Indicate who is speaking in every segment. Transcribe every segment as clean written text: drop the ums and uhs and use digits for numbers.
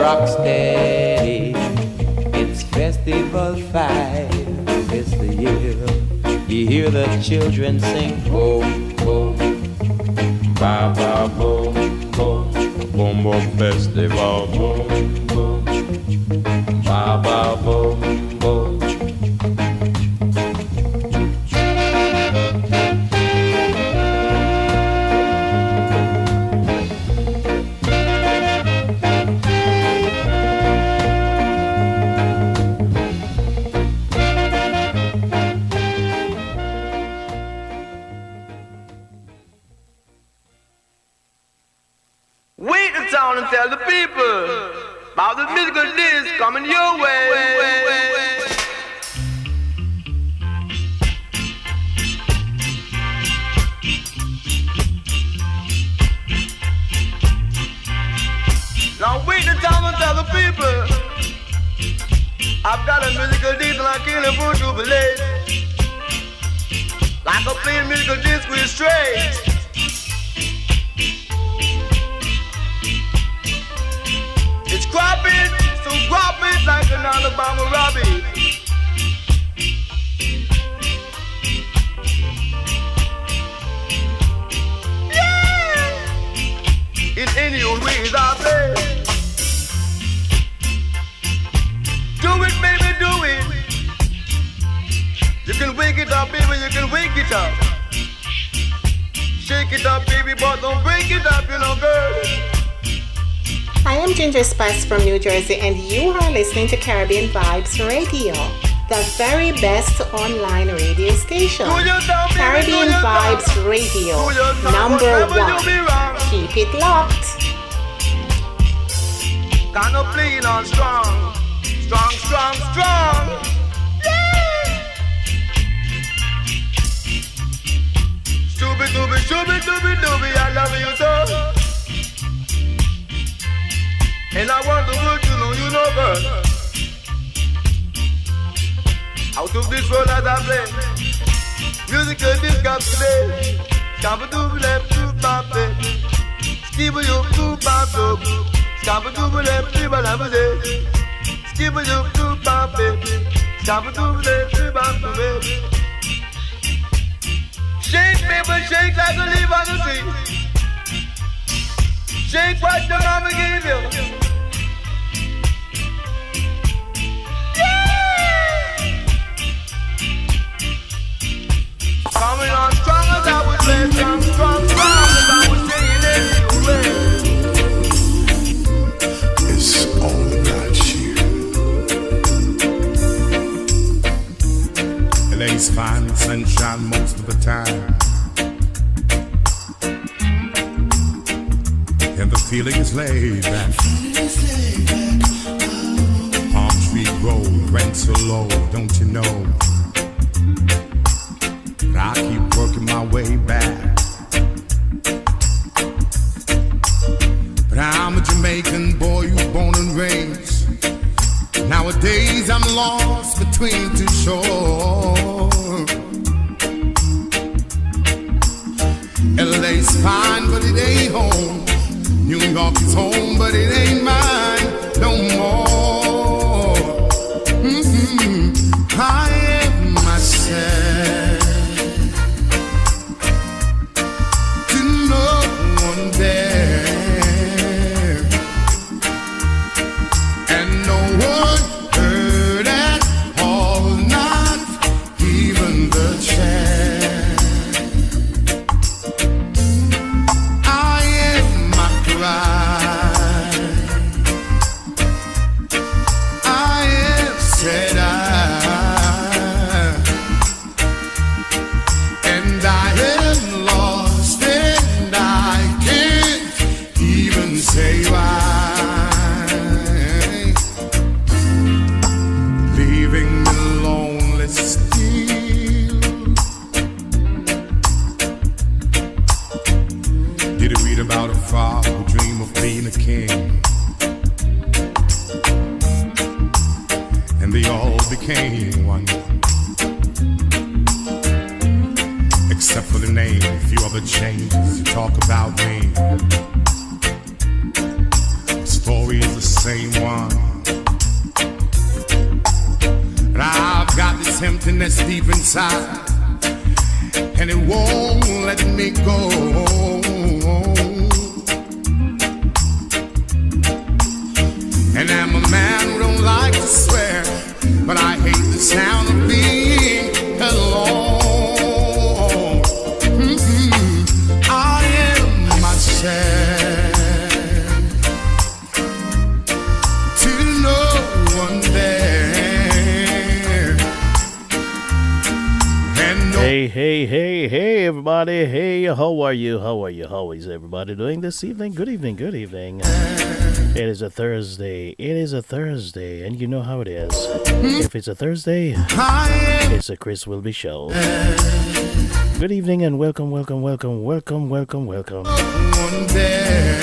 Speaker 1: rock steady. It's festival 5 this the year. You hear the children sing boom boom, ba ba boom boom, boom boom festival boom boom, ba ba boom boom.
Speaker 2: Wait the town and tell the people about the musical disc coming your way. Now wait the town and tell the people I've got a musical disc and I can't afford to believe. Like a plain musical disc with straight. It's cropping, so drop it like an Alabama Robbie. Yeah! In any old ways I play. Do it, baby, do it. You can wake it up, baby, you can wake it up. Shake it up, baby, but don't break it up, you know, girl.
Speaker 3: I am Ginger Spice from New Jersey, and you are listening to Caribbean Vibes Radio, the very best online radio station. Caribbean Vibes Radio, #1. Keep it locked.
Speaker 2: Gonna play it on strong, strong, strong, strong. Yeah! Stupid, stupid, stupid, stupid, stupid, I love you so. And I want the world to know you know, girl. Out of this world as I play musical disc today. Scabba-dooba left to pop it. Skibba-yoop to pop up. Scabba-dooba left to pop it. Skibba-yoop to pop it. Scabba-dooba left to pop it. Shake, baby, shake like a leaf on the tree. Shake what the mama gave you. Coming on strong as I was saying, strong, strong, strong as I was saying it.
Speaker 4: It's all about you. LA's fine and sunshine most of the time, and the feeling is laid back. Palm Tree Road, rent so low, don't you know? I keep working my way back. But I'm a Jamaican boy who's born and raised. Nowadays I'm lost between two shores. LA's fine, but it ain't home. New York is home, but it ain't mine no more. I am myself. always the same one. But I've got this emptiness deep inside, and it won't let me go. And I'm a man who don't like to swear, but I hate the sound of being alone. I am myself to no one there. And no
Speaker 5: Hey, everybody. Hey, how are you? How is everybody doing this evening? Good evening. It is a Thursday. And you know how it is. If it's a Thursday, it's a Chris Whilby show. Good evening and welcome.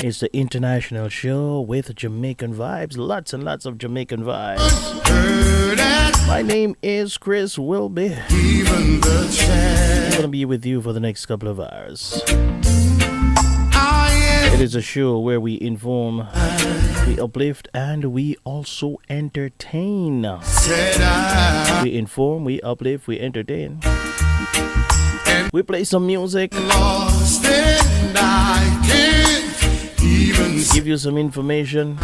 Speaker 5: It's the international show with Jamaican vibes. Lots and lots of Jamaican vibes. My name is Chris Whilby. I'm going to be with you for the next couple of hours. It is a show where we inform, we uplift, and we also entertain. We inform, we uplift, we entertain. We play some music. Give you some information.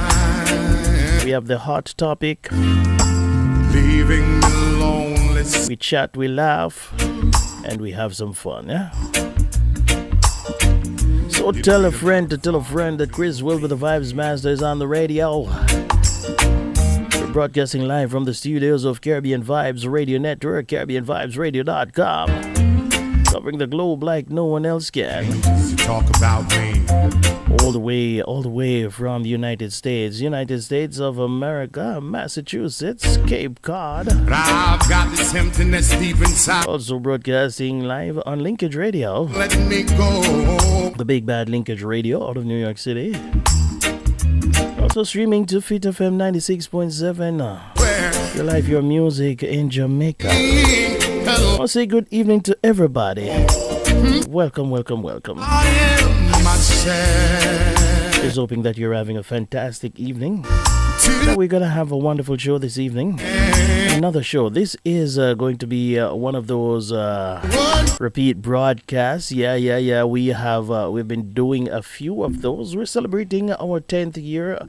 Speaker 5: We have the hot topic. We chat, we laugh, and we have some fun, yeah? So tell a friend that Chris Whilby, the Vibes Master, is on the radio. We're broadcasting live from the studios of Caribbean Vibes Radio Network, CaribbeanVibesRadio.com. Covering the globe like no one else can.
Speaker 4: Talk about me.
Speaker 5: All the way from the United States of America, Massachusetts, Cape Cod.
Speaker 4: But I've got this emptiness deep inside.
Speaker 5: Also broadcasting live on Linkage Radio.
Speaker 4: Let me go.
Speaker 5: The big bad Linkage Radio out of New York City. Also streaming to Fit FM 96.7. Your life, your music in Jamaica. I'll say good evening to everybody. Welcome.
Speaker 4: I am myself.
Speaker 5: Just hoping that you're having a fantastic evening. That we're going to have a wonderful show this evening. Another show. This is going to be one of those repeat broadcasts. Yeah. We've been doing a few of those. We're celebrating our 10th year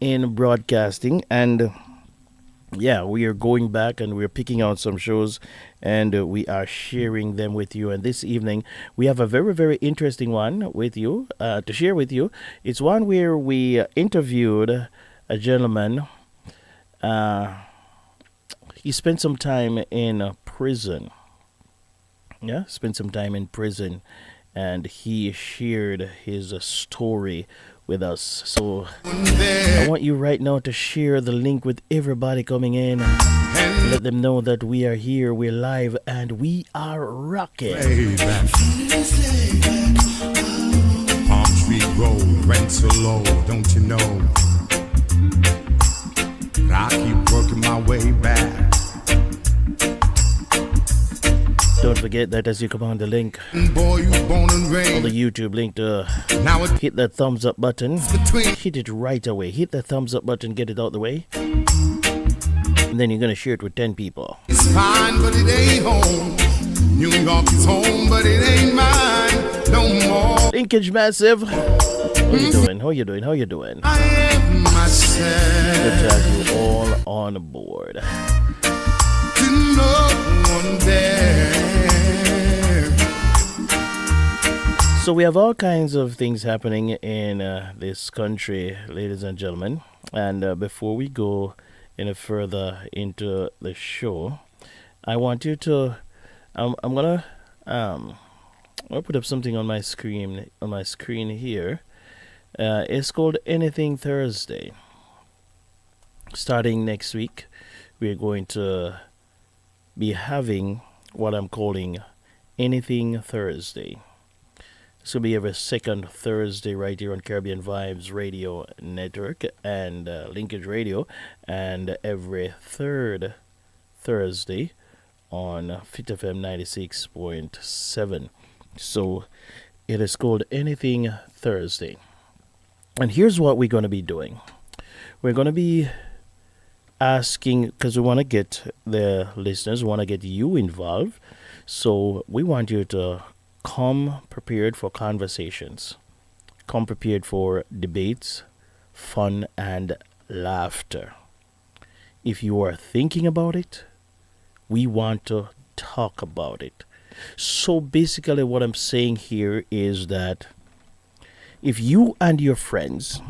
Speaker 5: in broadcasting, and yeah, we are going back and we're picking out some shows and we are sharing them with you. And this evening we have a very, very interesting one with you to share with you. It's one where we interviewed a gentleman. He spent some time in prison. Yeah, spent some time in prison, and he shared his story with us. So I want you right now to share the link with everybody coming in. Let them know that we are here, we're live, and we are rocking.
Speaker 4: Palm Street Road, rent so low, don't you know? I keep working my way back.
Speaker 5: Don't forget that as you come on the link,
Speaker 4: Boy, you born and raised.
Speaker 5: on the YouTube link, to
Speaker 4: Now it's
Speaker 5: hit that thumbs up button.
Speaker 4: between.
Speaker 5: Hit it right away. Hit that thumbs up button, get it out the way. And then you're going to share it with 10 people.
Speaker 4: It's fine, but it ain't home. New York is home, but it ain't mine no more.
Speaker 5: Linkage Massive. How you doing? How you doing?
Speaker 4: I am myself.
Speaker 5: Good to have you all on board.
Speaker 4: To no one there.
Speaker 5: So we have all kinds of things happening in this country, ladies and gentlemen. And before we go any further into the show, I want you to, I'm gonna put up something on my screen here. It's called Anything Thursday. Starting next week, we're going to be having what I'm calling Anything Thursday. This will be every second Thursday right here on Caribbean Vibes Radio Network and Linkage Radio, and every third Thursday on Fit FM 96.7. So it is called Anything Thursday. And here's what we're going to be doing. We're going to be asking, because we want to get the listeners, we want to get you involved. So we want you to come prepared for conversations, come prepared for debates, fun, and laughter. If you are thinking about it, we want to talk about it. So basically, what I'm saying here is that if you and your friends,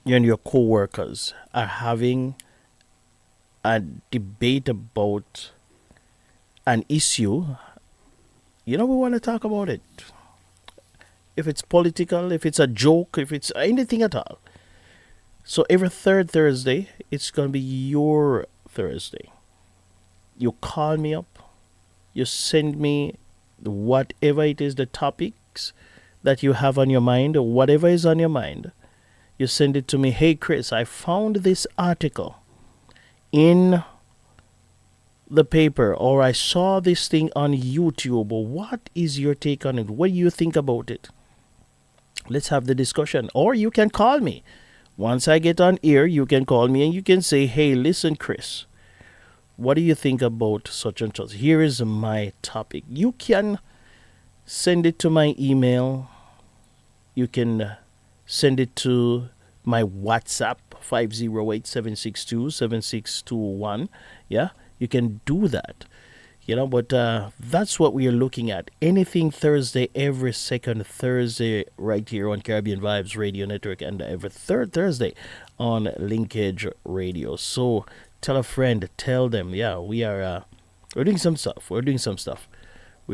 Speaker 5: you and your co-workers are having a debate about an issue, we want to talk about it. If it's political, if it's a joke, if it's anything at all. So every third Thursday, it's going to be your Thursday. You call me up. You send me whatever it is, the topics that you have on your mind, or whatever is on your mind. You send it to me. Hey, Chris, I found this article in the paper, or I saw this thing on YouTube. What is your take on it? What do you think about it? Let's have the discussion. Or you can call me. Once I get on air, you can call me and you can say, hey, listen, Chris, what do you think about such and such? Here is my topic. You can send it to my email. You can send it to my WhatsApp, 508-762-7621. Yeah, you can do that. But that's what we are looking at. Anything Thursday, every second Thursday, right here on Caribbean Vibes Radio Network, and every third Thursday on Linkage Radio. So tell a friend, tell them, we're doing some stuff. We're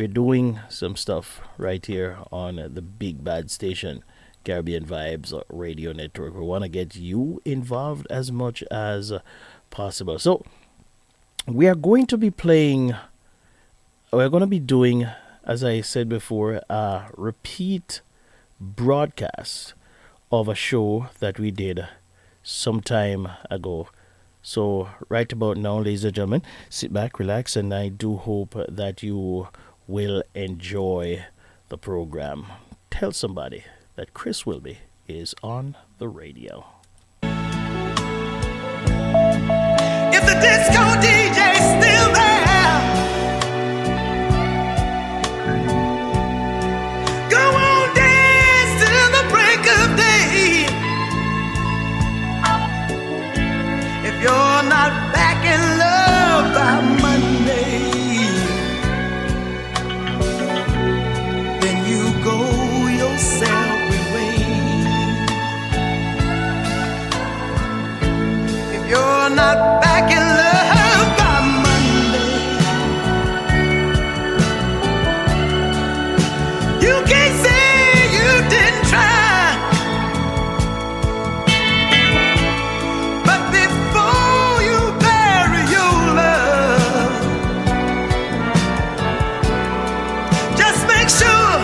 Speaker 5: doing some stuff right here on the big bad station, Caribbean Vibes Radio Network. We want to get you involved as much as possible. So we're going to be doing, as I said before, a repeat broadcast of a show that we did some time ago. So right about now, ladies and gentlemen, sit back, relax, and I do hope that you will enjoy the program. Tell somebody that Chris Whilby is on the radio.
Speaker 6: If the disco DJ's still there, go on, dance till the break of day. If you're not back in love by Monday, then you go your separate way. If you're not back in love by Monday, you can't say you didn't try. But before you bury your love, just make sure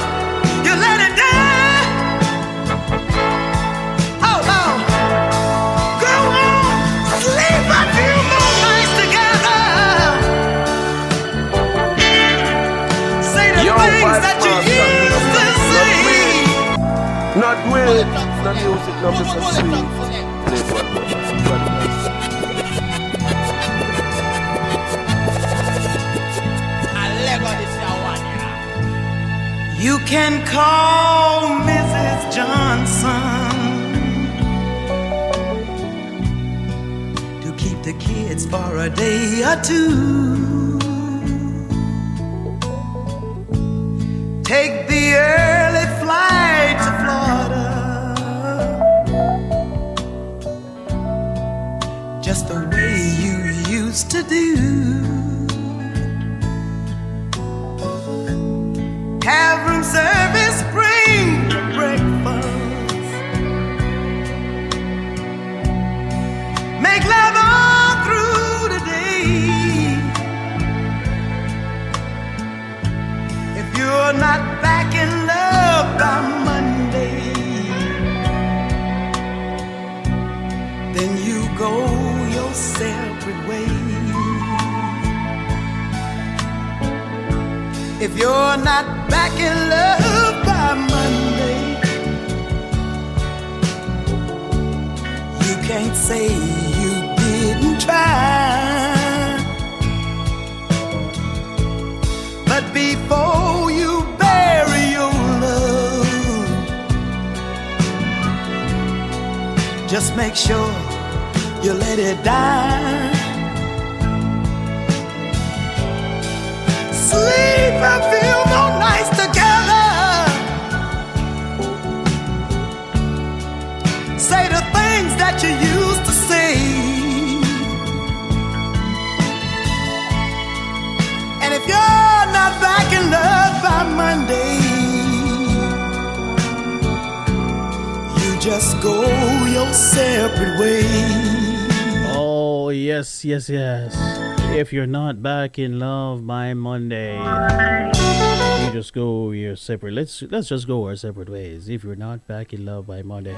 Speaker 6: you let it die. Oh no, go on, sleep a few more nights together. Say the things that you used to say.
Speaker 2: Not weird, not music, not Mr. Sweet. Play one more,
Speaker 6: You can call Mrs. Johnson to keep the kids for a day or two. Take the early flight to Florida, just the way you used to do. Have room service, bring breakfast. Make love all through the day. If you're not back in love by Monday, then you go your separate way. If you're not back in love by Monday, can't say you didn't try. But before you bury your love, just make sure you let it die. Sleep and feel no nights together. Say the things that you used to say. And if you're not back in love by Monday, you just go your separate way.
Speaker 5: Oh, yes, yes, yes. If you're not back in love by Monday, you just go your separate. Let's just go our separate ways. If you're not back in love by Monday.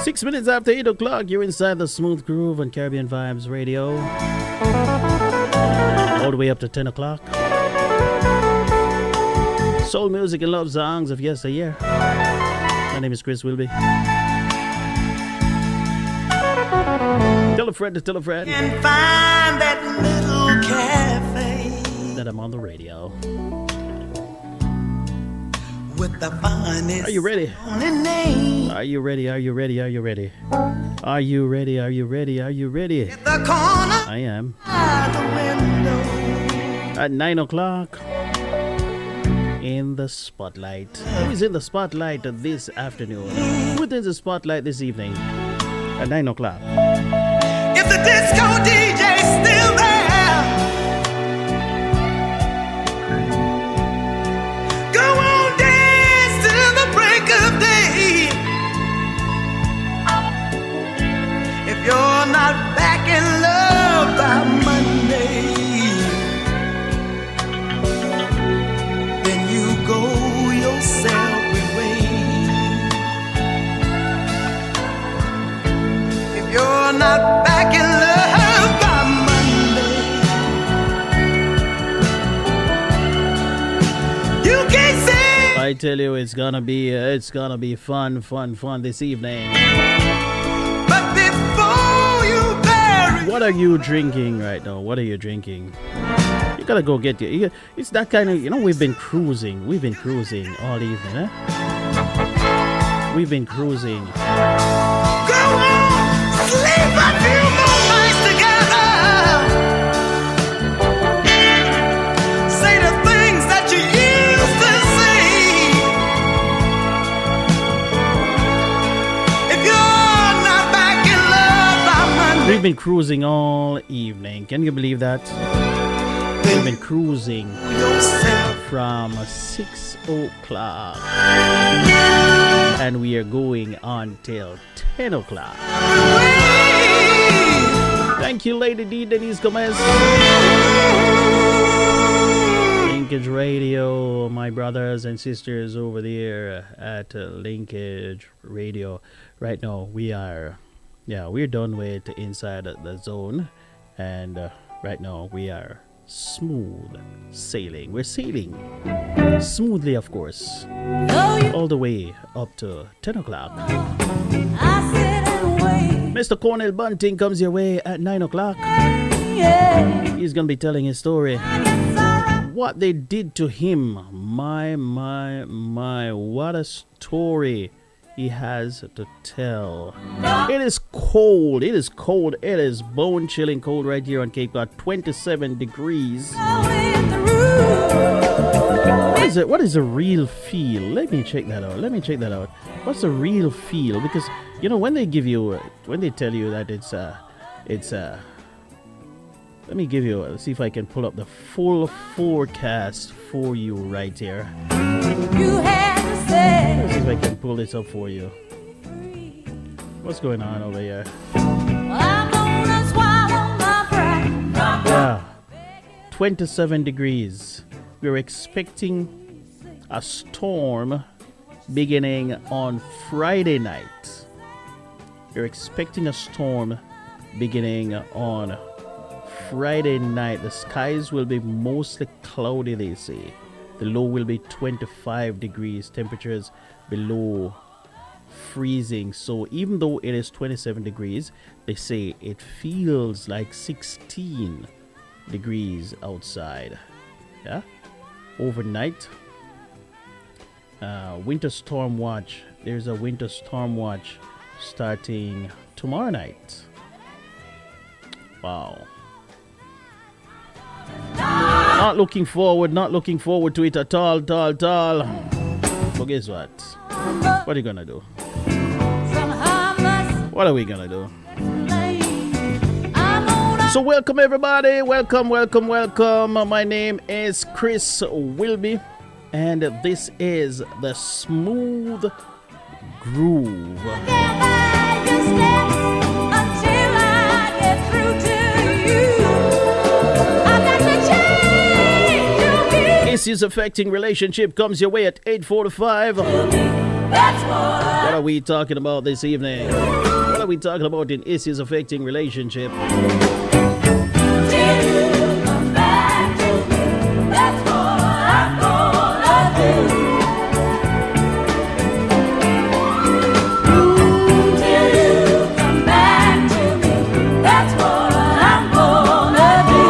Speaker 5: 6 minutes after 8 o'clock, you're inside the Smooth Groove on Caribbean Vibes Radio. All the way up to 10 o'clock. Soul music and love songs of yesteryear. My name is Chris Whilby. Tell a friend to tell a friend.
Speaker 6: And find that little cafe
Speaker 5: that I'm on the radio.
Speaker 6: With the finest.
Speaker 5: Are you ready?
Speaker 6: Name.
Speaker 5: Are you ready? Are you ready? Are you ready? Are you ready? Are you ready? Are you ready?
Speaker 6: At the corner.
Speaker 5: I am.
Speaker 6: By the window.
Speaker 5: At 9 o'clock. In the spotlight. Who is in the spotlight this afternoon? Who is in the spotlight this evening? At 9 o'clock.
Speaker 6: If the disco DJ's still there, go on, dance till the break of day. If you're not back in love by Monday, then you go your separate way. If you're not back in love by Monday, you can't say.
Speaker 5: I tell you, it's gonna be fun this evening.
Speaker 6: But before you bury.
Speaker 5: What are you drinking right now? What are you drinking? You gotta go get your. It's that kind of, we've been cruising all evening, eh? We've been cruising.
Speaker 6: Go on, sleep a few more nights together. Say the things that you used to say. If you're not back in love by Monday.
Speaker 5: We've been cruising all evening. Can you believe that? We've been cruising from 6 o'clock. And we are going until 10 o'clock. Thank you, Lady D. Denise Gomez. Linkage Radio, my brothers and sisters over there at Linkage Radio. Right now, we're done with Inside the Zone. And right now, we are smooth sailing. We're sailing smoothly, of course, all the way up to 10 o'clock. Mr. Cornell Bunting comes your way at 9 o'clock. He's gonna be telling his story, what they did to him. My, what a story he has to tell. It is cold. It is bone chilling cold right here on Cape Cod. 27 degrees. What is the real feel? Let me check that out. What's the real feel? Because when they tell you that it's let me give you, see if I can pull up the full forecast for you right here. Let's see if I can pull this up for you. What's going on over here? Yeah, 27 degrees. We're expecting a storm beginning on Friday night. We're expecting a storm beginning on Friday night. The skies will be mostly cloudy, they say. The low will be 25 degrees. Temperatures below freezing. So even though it is 27 degrees, they say it feels like 16 degrees outside. Yeah, overnight. Winter storm watch. There's a winter storm watch starting tomorrow night. Wow. Not looking forward to it at all. But guess what? What are you gonna do? What are we gonna do? So welcome everybody. Welcome. My name is Chris Whilby, and this is the Smooth Groove. Issues affecting relationship comes your way at 8:45. What are we talking about this evening? What are we talking about in issues affecting relationship? Till you come back to me, that's what I'm gonna do. Till you come back to me, that's what I'm gonna do.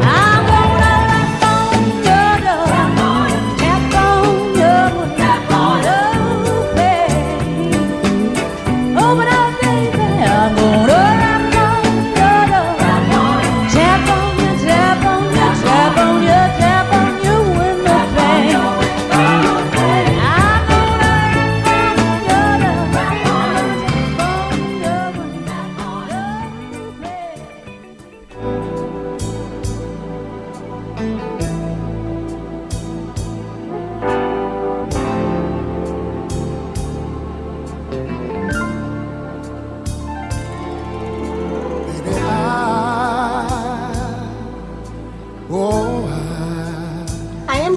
Speaker 5: I'm gonna knock on your door, tap on your door, open up, baby. I'm gonna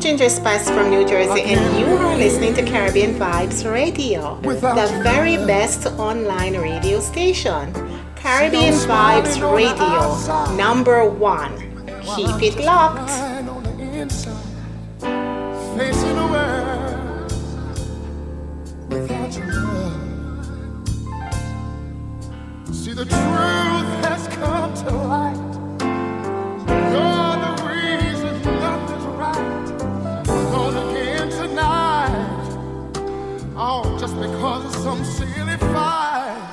Speaker 3: Ginger Spice from New Jersey, and you are listening to Caribbean Vibes Radio, the very best online radio station. Caribbean Vibes Radio, #1. Keep it locked.
Speaker 4: Facing the world without your love. See, the truth has come to light. You're the reason nothing's right. We're gonna again tonight. Oh, just because of some silly fight.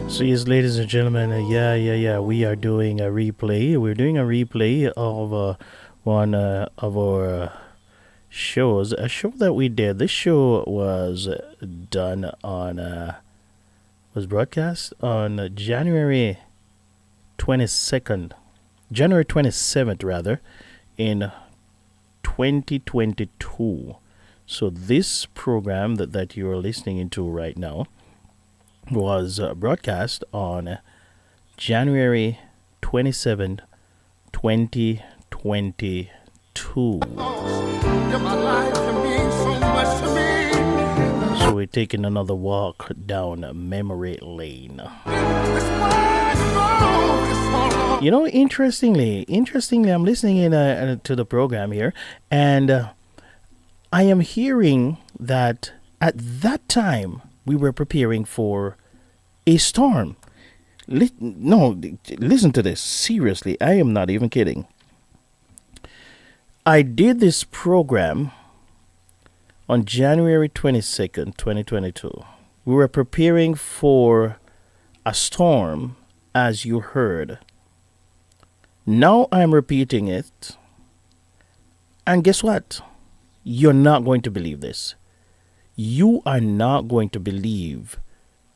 Speaker 5: So yes, ladies and gentlemen, yeah, we are doing a replay. We're doing a replay of one of our shows, a show that we did. This show was done on, was broadcast on January 27th rather, in 2022. So this program that you are listening into right now was broadcast on January 27th, 2022. So we're taking another walk down memory lane. You know, interestingly, I'm listening in to the program here, and I am hearing that at that time we were preparing for a storm. Listen to this. Seriously, I am not even kidding. I did this program on January 22nd, 2022. We were preparing for a storm, as you heard. Now I'm repeating it. And guess what? You're not going to believe this. You are not going to believe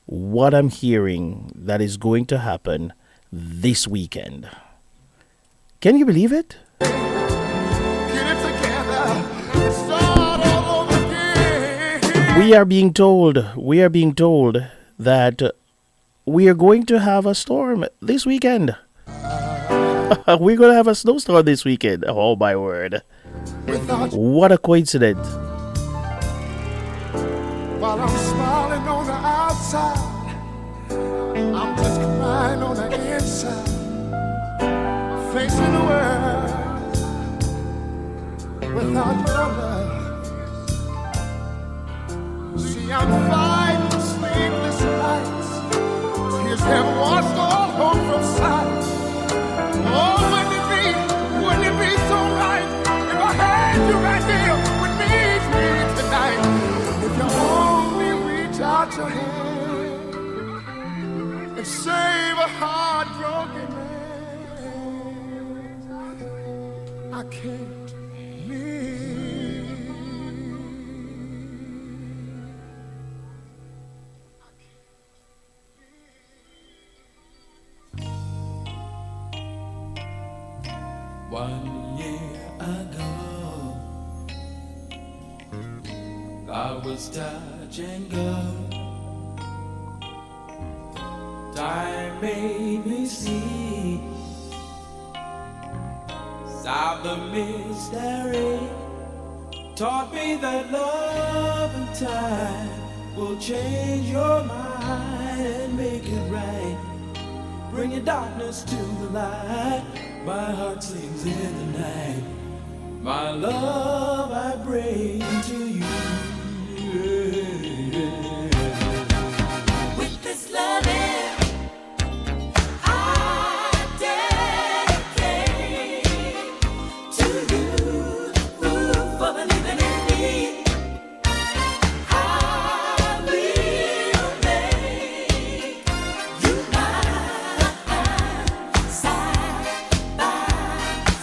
Speaker 5: what I'm hearing that is going to happen this weekend. Can you believe it? We are being told that we are going to have a storm this weekend. We're going to have a snowstorm this weekend. Oh my word. What a coincidence.
Speaker 4: While I'm smiling on the outside, I'm just crying on the inside, facing the world without your love. See, I'm fighting sleepless nights. Tears have washed all hope from sight. Oh, wouldn't it be so right if I had you right here with me tonight? If you only reach out your hand and save a heartbroken man, I can't live.
Speaker 1: One year ago, I was touch and go. Time made me see, solved the mystery, taught me that love and time will change your mind and make it right. Bring your darkness to the light. My heart sings in the night. My love I bring to you. With this loving I dedicate to you, for believing in me. I will make you mine, side by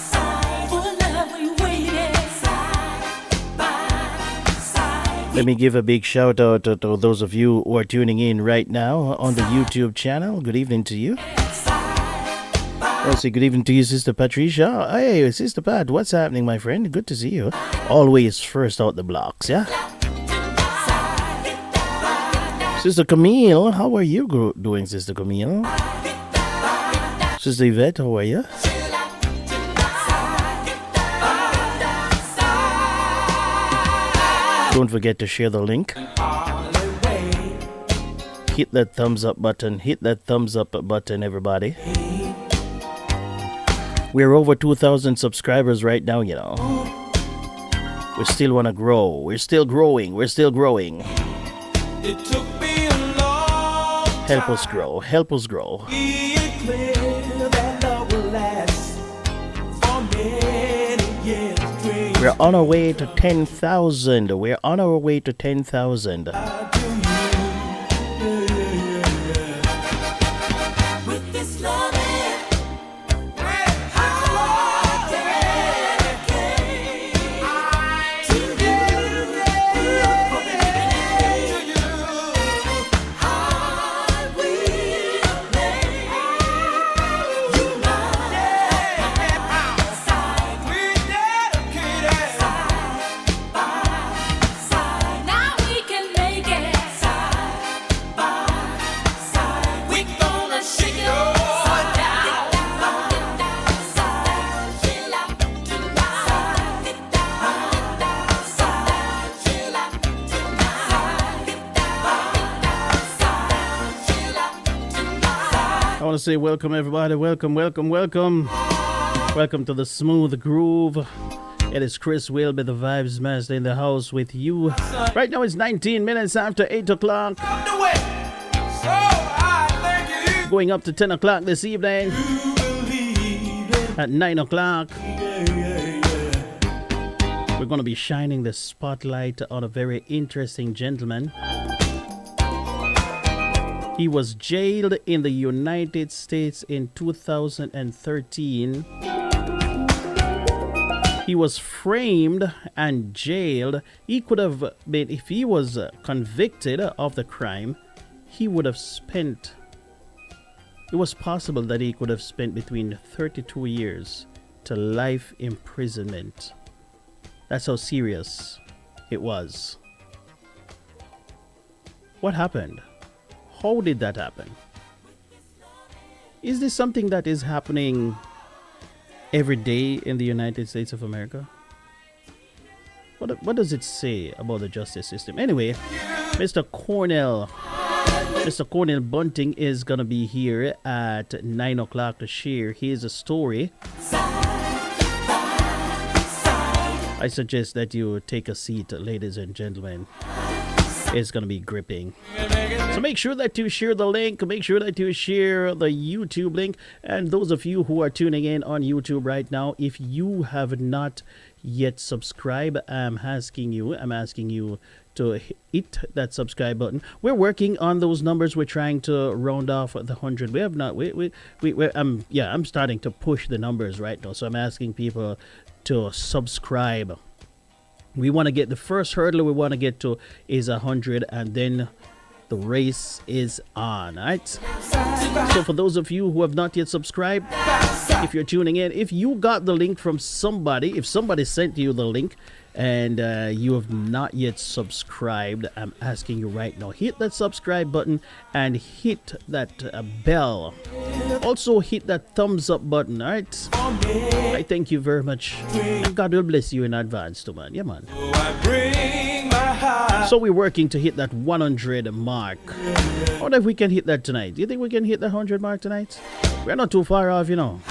Speaker 1: side. For love we waited, side by side.
Speaker 5: Let me give a big shout out to those of you who are tuning in right now on the YouTube channel. Good evening to you. I'll say good evening to you, Sister Patricia. Hey, Sister Pat, what's happening, my friend? Good to see you. Always first out the blocks, yeah? Sister Camille, how are you doing, Sister Camille? Sister Yvette, how are you? Don't forget to share the link. Hit that thumbs up button. Hit that thumbs up button, everybody. We're over 2,000 subscribers right now, you know. We still want to grow. We're still growing. We're still growing.
Speaker 1: It took me a long
Speaker 5: Help us grow. Help us grow.
Speaker 1: be it clear that love will last for many years. Dreams
Speaker 5: We're on our way to 10,000. We're on our way to 10,000.
Speaker 1: with this loving.
Speaker 5: I want to say welcome, everybody. Welcome, welcome, welcome. Welcome to the Smooth Groove. It is Chris Whilby, the Vibes Master, in the house with you. Right now it's 19 minutes after 8 o'clock. Going up to 10 o'clock this evening. At 9 o'clock, we're going to be shining the spotlight on a very interesting gentleman. He was jailed in the United States in 2013. He was framed and jailed. He could have been, if he was convicted of the crime, he would have spent, it was possible that he could have spent between 32 years to life imprisonment. That's how serious it was. What happened? How did that happen? Is this something that is happening every day in the United States of America? What does it say about the justice system? Anyway, Mr. Cornell Bunting is going to be here at 9 o'clock to share his story. I suggest that you take a seat, ladies and gentlemen. It's going to be gripping. So make sure that you share the link. Make sure that you share the YouTube link. And those of you who are tuning in on YouTube right now, if you have not yet subscribed, I'm asking you to hit that subscribe button. We're working on those numbers. We're trying to round off the 100. We have not. I'm starting to push the numbers right now. So I'm asking people to subscribe. We want to get the first hurdle we want to get to is 100, and then the race is on. All right. So for those of you who have not yet subscribed, if you're tuning in, if you got the link from somebody, if somebody sent you the link and you have not yet subscribed, I'm asking you right now, hit that subscribe button and hit that bell. Also hit that thumbs up button. All right. I thank you very much. And God will bless you in advance too, man. Yeah, man. So we're working to hit that 100 mark. I wonder if we can hit that tonight. Do you think we can hit the 100 mark tonight? We're not too far off, you know.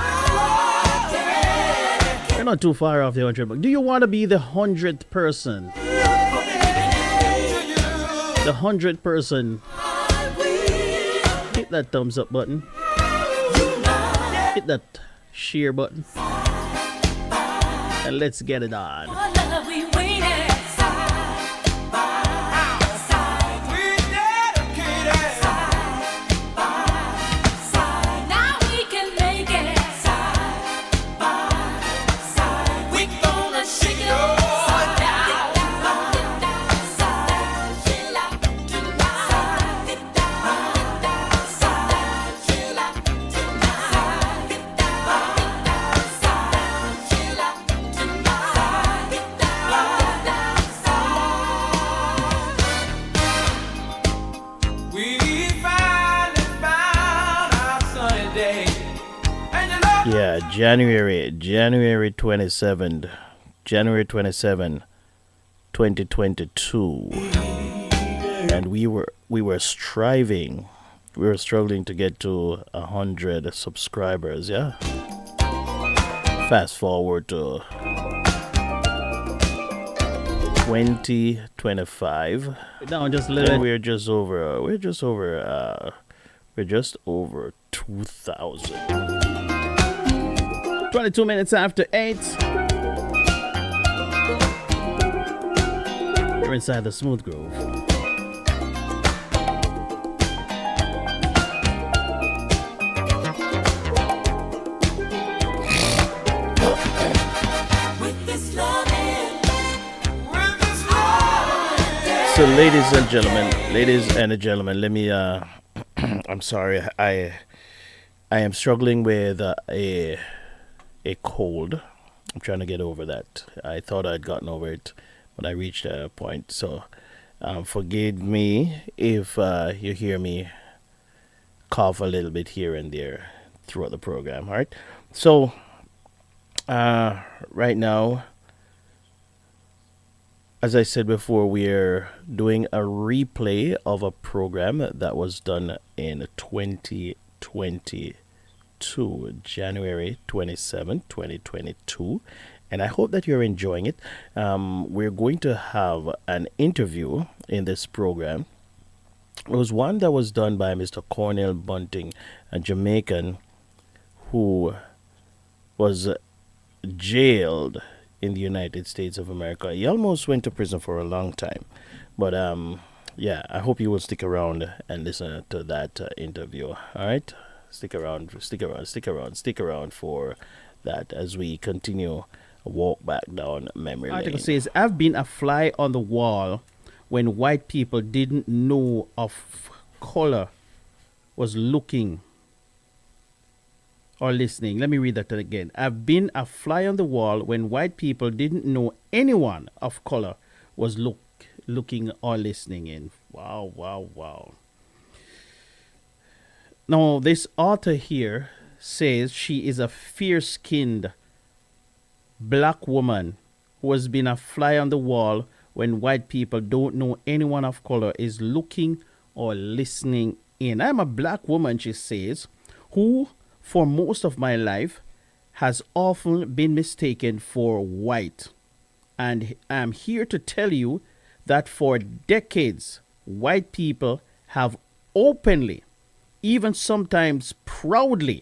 Speaker 5: We're not too far off the 100 mark. Do you want to be the 100th person? The 100th person. Hit that thumbs up button. Hit that share button. And let's get it on. Yeah, January 27th, 2022, and we were struggling to get to 100 subscribers. Yeah, fast forward to 2025. Now just a little. We're just over 2,000. 22 minutes after 8. You're inside the Smooth Groove. So ladies and gentlemen, let me I'm sorry, I am struggling with a cold. I'm trying to get over that. I thought I'd gotten over it, but I reached a point. So forgive me if you hear me cough a little bit here and there throughout the program. All right. So right now, as I said before, we're doing a replay of a program that was done in 2020. January 27, 2022, and I hope that you're enjoying it. We're going to have an interview in this program. It was one that was done by Mr. Cornell Bunting, a Jamaican who was jailed in the United States of America. He almost went to prison for a long time, but I hope you will stick around and listen to that interview. All right. Stick around for that as we continue a walk back down memory lane. Article says, I've been a fly on the wall when white people didn't know of color was looking or listening. Let me read that again. I've been a fly on the wall when white people didn't know anyone of color was looking or listening in. Wow. Now, this author here says she is a fair-skinned black woman who has been a fly on the wall when white people don't know anyone of color is looking or listening in. I'm a black woman, she says, who for most of my life has often been mistaken for white And I'm here to tell you that for decades, white people have openly, even sometimes proudly,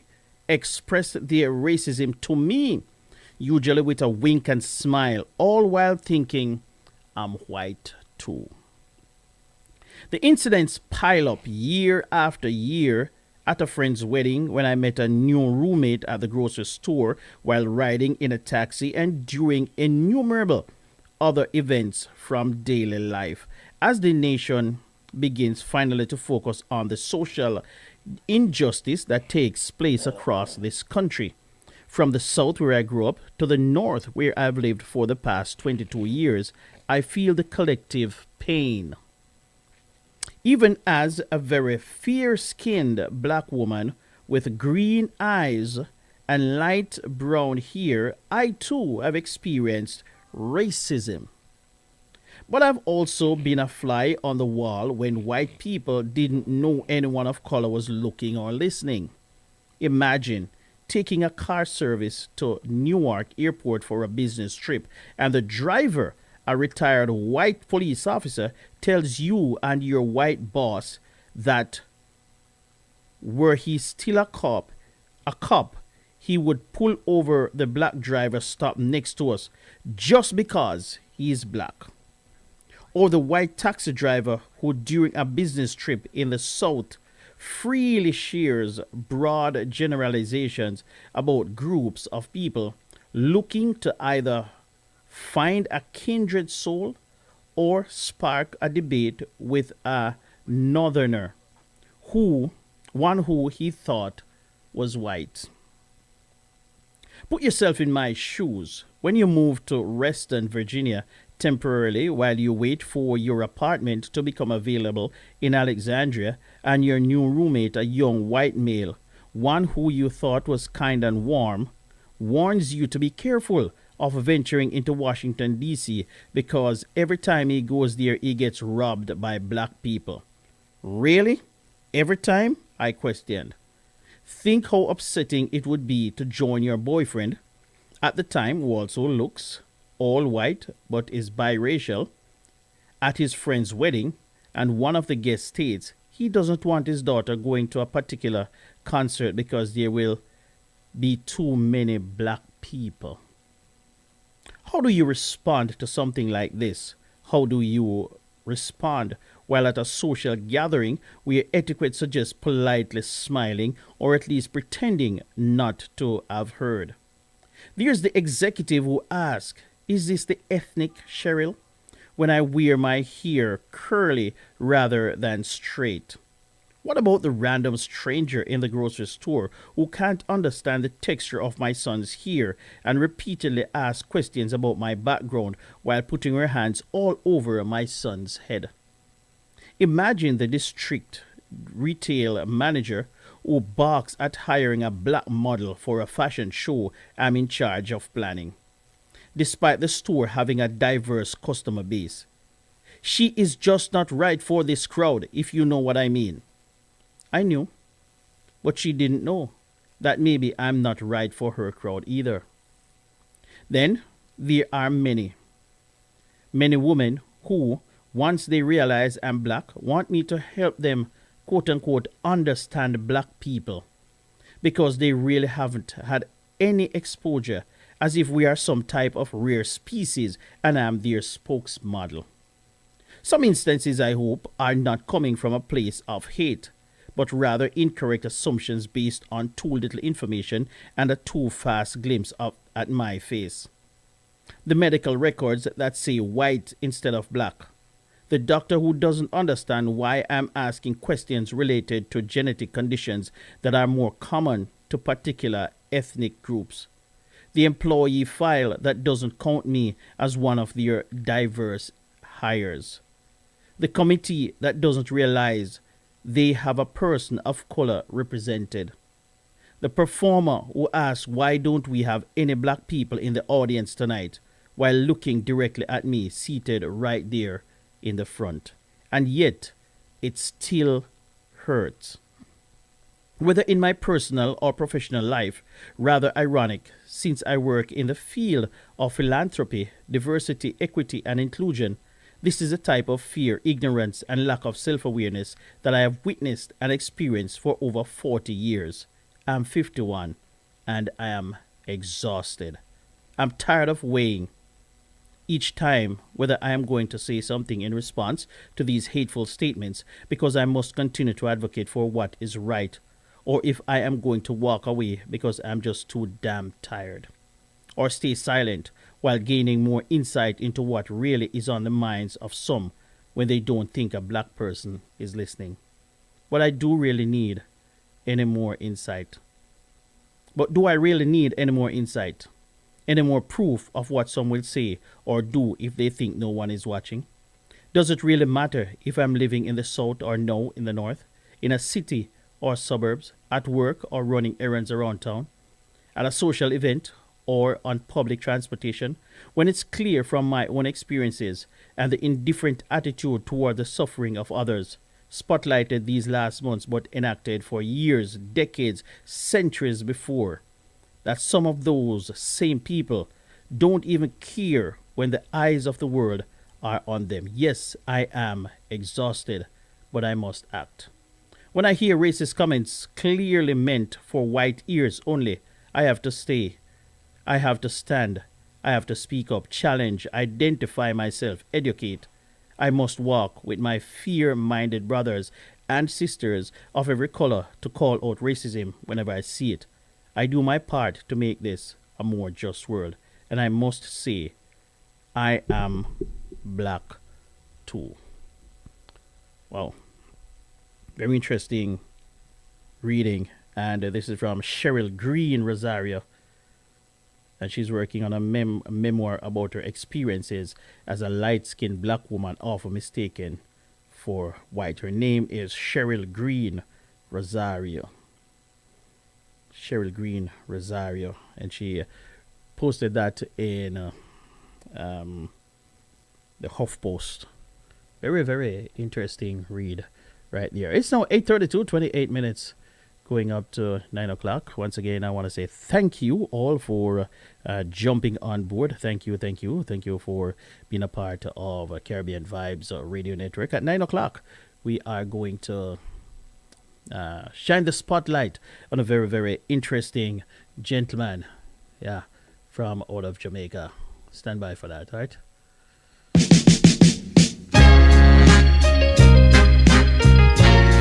Speaker 5: expressed their racism to me, usually with a wink and smile, all while thinking I'm white too. The incidents pile up year after year. At a friend's wedding, when I met a new roommate at the grocery store while riding in a taxi, and during innumerable other events from daily life, as the nation begins finally to focus on the social injustice that takes place across this country. From the south, where I grew up, to the north, where I've lived for the past 22 years, I feel the collective pain. Even as a very fair-skinned black woman with green eyes and light brown hair, I too have experienced racism. But I've also been a fly on the wall when white people didn't know anyone of color was looking or listening. Imagine taking a car service to Newark Airport for a business trip, and the driver, a retired white police officer, tells you and your white boss that were he still a cop, he would pull over the black driver stopped next to us just because he is black. Or the white taxi driver who, during a business trip in the South, freely shares broad generalizations about groups of people looking to either find a kindred soul or spark a debate with a northerner one who he thought was white. Put yourself in my shoes. When you move to Reston, Virginia, temporarily while you wait for your apartment to become available in Alexandria, and your new roommate, a young white male, one who you thought was kind and warm, warns you to be careful of venturing into Washington, D.C., because every time he goes there, he gets robbed by black people. Really? Every time? I questioned. Think how upsetting it would be to join your boyfriend, at the time who also looks all white but is biracial, at his friend's wedding, and one of the guests states he doesn't want his daughter going to a particular concert because there will be too many black people. How do you respond to something like this? How do you respond while at a social gathering where etiquette suggests politely smiling or at least pretending not to have heard? There's the executive who asks, "Is this the ethnic Cheryl?" when I wear my hair curly rather than straight. What about the random stranger in the grocery store who can't understand the texture of my son's hair and repeatedly asks questions about my background while putting her hands all over my son's head? Imagine the district retail manager who balks at hiring a black model for a fashion show I'm in charge of planning, despite the store having a diverse customer base. She is just not right for this crowd, if you know what I mean. I knew, but she didn't know that maybe I'm not right for her crowd either. Then there are many women who, once they realize I'm black, want me to help them, quote unquote, understand black people, because they really haven't had any exposure, as if we are some type of rare species and I'm their spokesmodel. Some instances, I hope, are not coming from a place of hate, but rather incorrect assumptions based on too little information and a too fast glimpse at my face. The medical records that say white instead of black. The doctor who doesn't understand why I'm asking questions related to genetic conditions that are more common to particular ethnic groups. The employee file that doesn't count me as one of their diverse hires. The committee that doesn't realize they have a person of color represented. The performer who asks why don't we have any black people in the audience tonight, while looking directly at me seated right there in the front. And yet, it still hurts. whether in my personal or professional life. Rather ironic, since I work in the field of philanthropy, diversity, equity, and inclusion. This is a type of fear, ignorance, and lack of self-awareness that I have witnessed and experienced for over 40 years. I'm 51, and I am exhausted. I'm tired of weighing each time whether I am going to say something in response to these hateful statements because I must continue to advocate for what is right, or if I am going to walk away because I'm just too damn tired, or stay silent while gaining more insight into what really is on the minds of some when they don't think a black person is listening. But I do really need any more insight. But do I really need any more insight? Any more proof of what some will say or do if they think no one is watching? Does it really matter if I'm living in the south or no in the north, in a city or suburbs, at work or running errands around town, at a social event or on public transportation, when it's clear from my own experiences and the indifferent attitude toward the suffering of others, spotlighted these last months but enacted for years, decades, centuries before, that some of those same people don't even care when the eyes of the world are on them. Yes, I am exhausted, but I must act. When I hear racist comments clearly meant for white ears only, I have to stay. I have to stand. I have to speak up, challenge, identify myself, educate. I must walk with my fear-minded brothers and sisters of every color to call out racism whenever I see it. I do my part to make this a more just world. And I must say, I am black too. Wow. Very interesting reading. And this is from Cheryl Green Rosario. And she's working on a memoir about her experiences as a light-skinned black woman often mistaken for white. Her name is Cheryl Green Rosario. Cheryl Green Rosario. And she posted that in the HuffPost. Very, very interesting read right there. It's now 8:32, 28 minutes going up to 9 o'clock. Once again, I want to say thank you all for jumping on board. Thank you for being a part of Caribbean Vibes Radio Network. At 9 o'clock, we are going to shine the spotlight on a very, very interesting gentleman, from out of Jamaica. Stand by for that, right?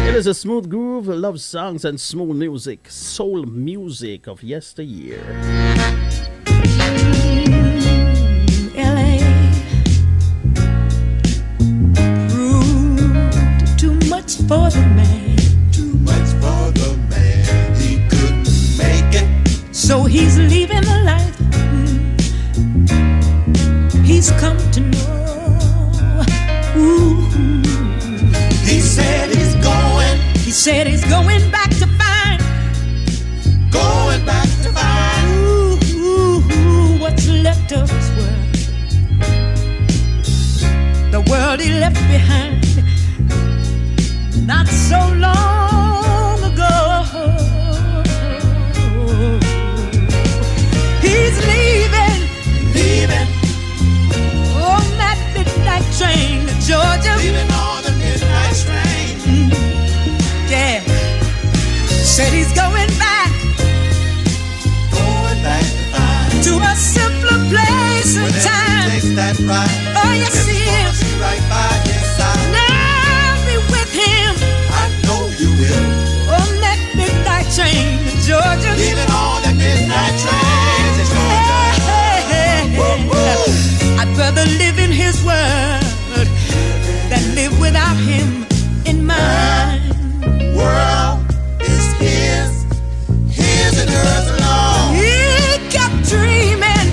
Speaker 5: It is a smooth groove, love songs, and smooth music, soul music of yesteryear.
Speaker 7: L.A. proved too much for the man.
Speaker 1: Too much for the man, he couldn't make it.
Speaker 7: So he's leaving the life he's come to know. Ooh.
Speaker 1: He said he's going.
Speaker 7: He said he's going back to find.
Speaker 1: Going back to find.
Speaker 7: What's left of his world. The world he left behind not so long ago. He's leaving on that midnight train to Georgia.
Speaker 1: Leaving on the midnight train.
Speaker 7: Yeah. Said he's going back
Speaker 1: to find.
Speaker 7: to a simpler place and time.
Speaker 1: Takes that ride.
Speaker 7: Oh, yes, he is.
Speaker 1: Right by his side.
Speaker 7: Now be with him
Speaker 1: I know you will.
Speaker 7: on that midnight train to Georgia.
Speaker 1: Leaving on the midnight train to Georgia.
Speaker 7: I'd rather live in his world than live without him in mine.
Speaker 1: World is his and hers alone.
Speaker 7: He kept dreaming,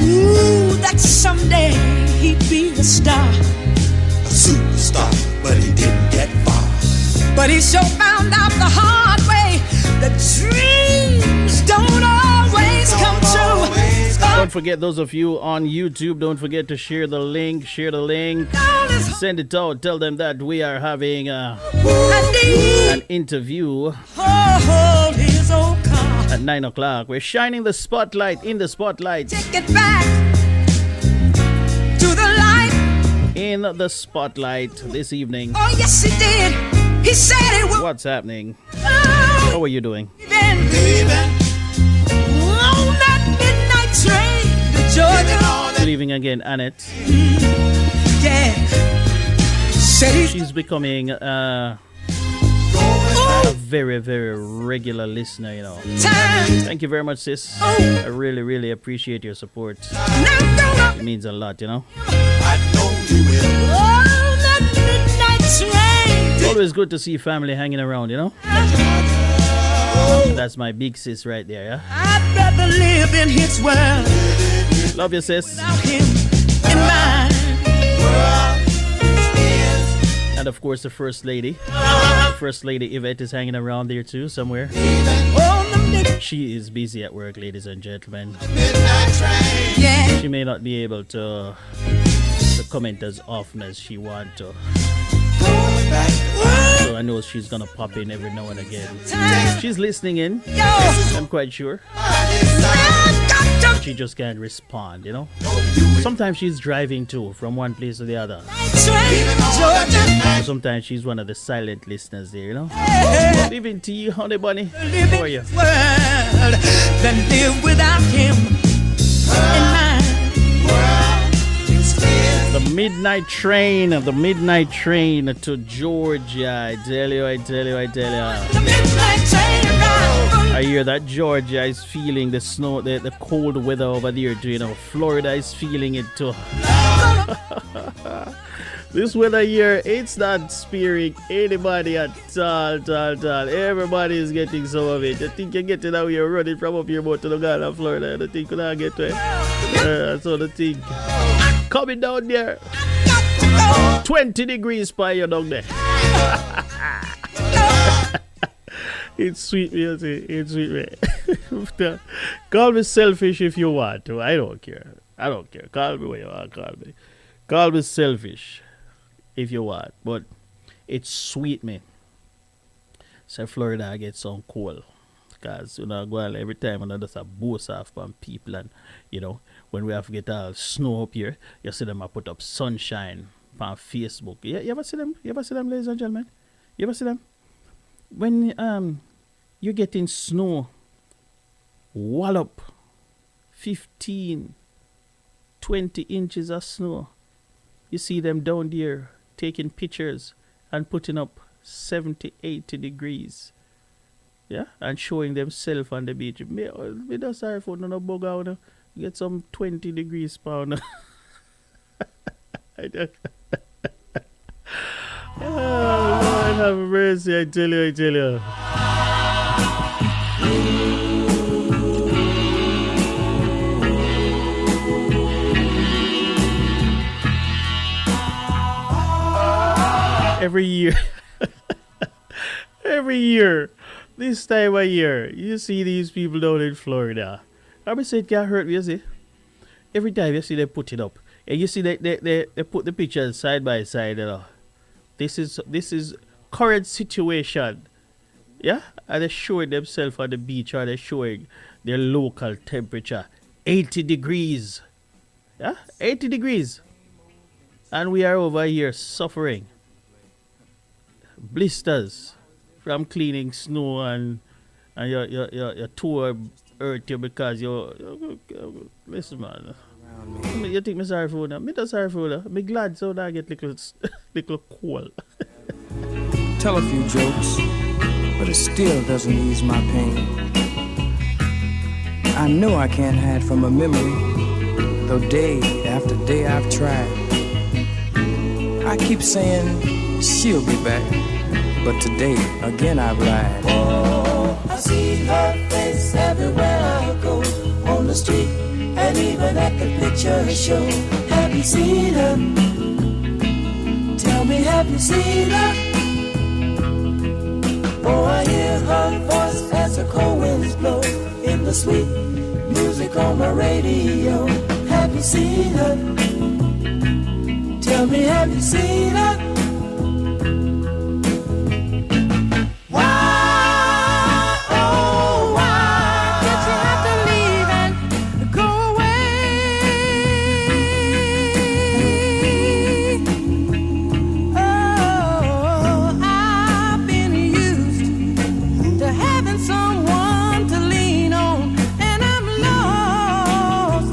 Speaker 7: ooh, that someday he'd be a star.
Speaker 1: A superstar, but he didn't get far.
Speaker 7: But he sure found out the hard way that dreams don't always come true.
Speaker 5: Don't forget, those of you on YouTube, don't forget to share the link. Share the link. Send it out. Tell them that we are having an interview at 9 o'clock. We're shining the spotlight in the spotlight.
Speaker 7: Take it back to the light.
Speaker 5: In the spotlight this evening.
Speaker 7: Oh, yes, he did. He said it would.
Speaker 5: What's happening? How are you doing?
Speaker 7: Leaving on that midnight train to Georgia.
Speaker 5: Good evening again, Annette.
Speaker 7: Yeah. Said
Speaker 5: She's becoming a very, very regular listener, you know. Thank you very much, sis. I really, really appreciate your support. It means a lot, you know.
Speaker 7: I know you will. Oh, that midnight train.
Speaker 5: Always good to see family hanging around, you know. That's my big sis right there, yeah.
Speaker 7: I'd rather live in his world.
Speaker 5: Love you, sis.
Speaker 7: Without him in mine.
Speaker 5: And of course, the First Lady. The First Lady Yvette is hanging around there too, somewhere. She is busy at work, ladies and gentlemen.
Speaker 7: Yeah.
Speaker 5: She may not be able to comment as often as she wants to. So I know she's gonna pop in every now and again. She's listening in, I'm quite sure. She just can't respond, you know. Sometimes she's driving too, from one place to the other. Sometimes she's one of the silent listeners there, you know. Leaving to you, honey bunny. How are you?
Speaker 7: Then live without him in mine.
Speaker 5: The midnight train to Georgia. I tell you. I hear that Georgia is feeling the snow, the cold weather over there too, you know. Florida is feeling it too. This weather here, it's not sparing anybody at all. Everybody is getting some of it. You think you're getting out here running from up here to the Garden of Florida. You think you not get to it. That's all the thing. Coming down there. 20 degrees by you down there. It's sweet, me, you see. It's sweet, me. Call me selfish if you want to. I don't care. Call me what you want to call me. Call me selfish if you want. But it's sweet, me. So Florida, I get some cold. Because, you know, every time I just a boast off from people and, you know, when we have to get all snow up here, you see them I put up sunshine on Facebook. You ever see them? Ladies and gentlemen? You ever see them? When you're getting snow, wallop, 15, 20 inches of snow, you see them down there taking pictures and putting up 70, 80 degrees. Yeah, and showing themselves on the beach. Me don't sorry for no bug out. Get some 20 degrees pound. Oh, Lord have mercy, I tell you. Every year, this time of year, you see these people down in Florida. I say it can't hurt me, you see. Every time you see they put it up, and you see they put the pictures side by side, you know. This is current situation. Yeah? And they're showing themselves on the beach, or they're showing their local temperature. 80 degrees. Yeah? 80 degrees. And we are over here suffering. Blisters from cleaning snow and your toe hurt you because you listen, man. You think me sorry for that? Me not sorry for that. Me glad so that I get little cold.
Speaker 8: Tell a few jokes, but it still doesn't ease my pain. I know I can't hide from a memory, though day after day I've tried. I keep saying she'll be back, but today again I've lied.
Speaker 1: Oh, I see her face everywhere I go, on the street and even at the picture show. Have you seen her? Tell me, have you seen her? Oh, I hear her voice as the cold winds blow in the sweet music on my radio. Have you seen her? Tell me, have you seen her? Why, oh, why did you have to leave and go away? Oh, I've been used to having someone to lean on, and I'm lost,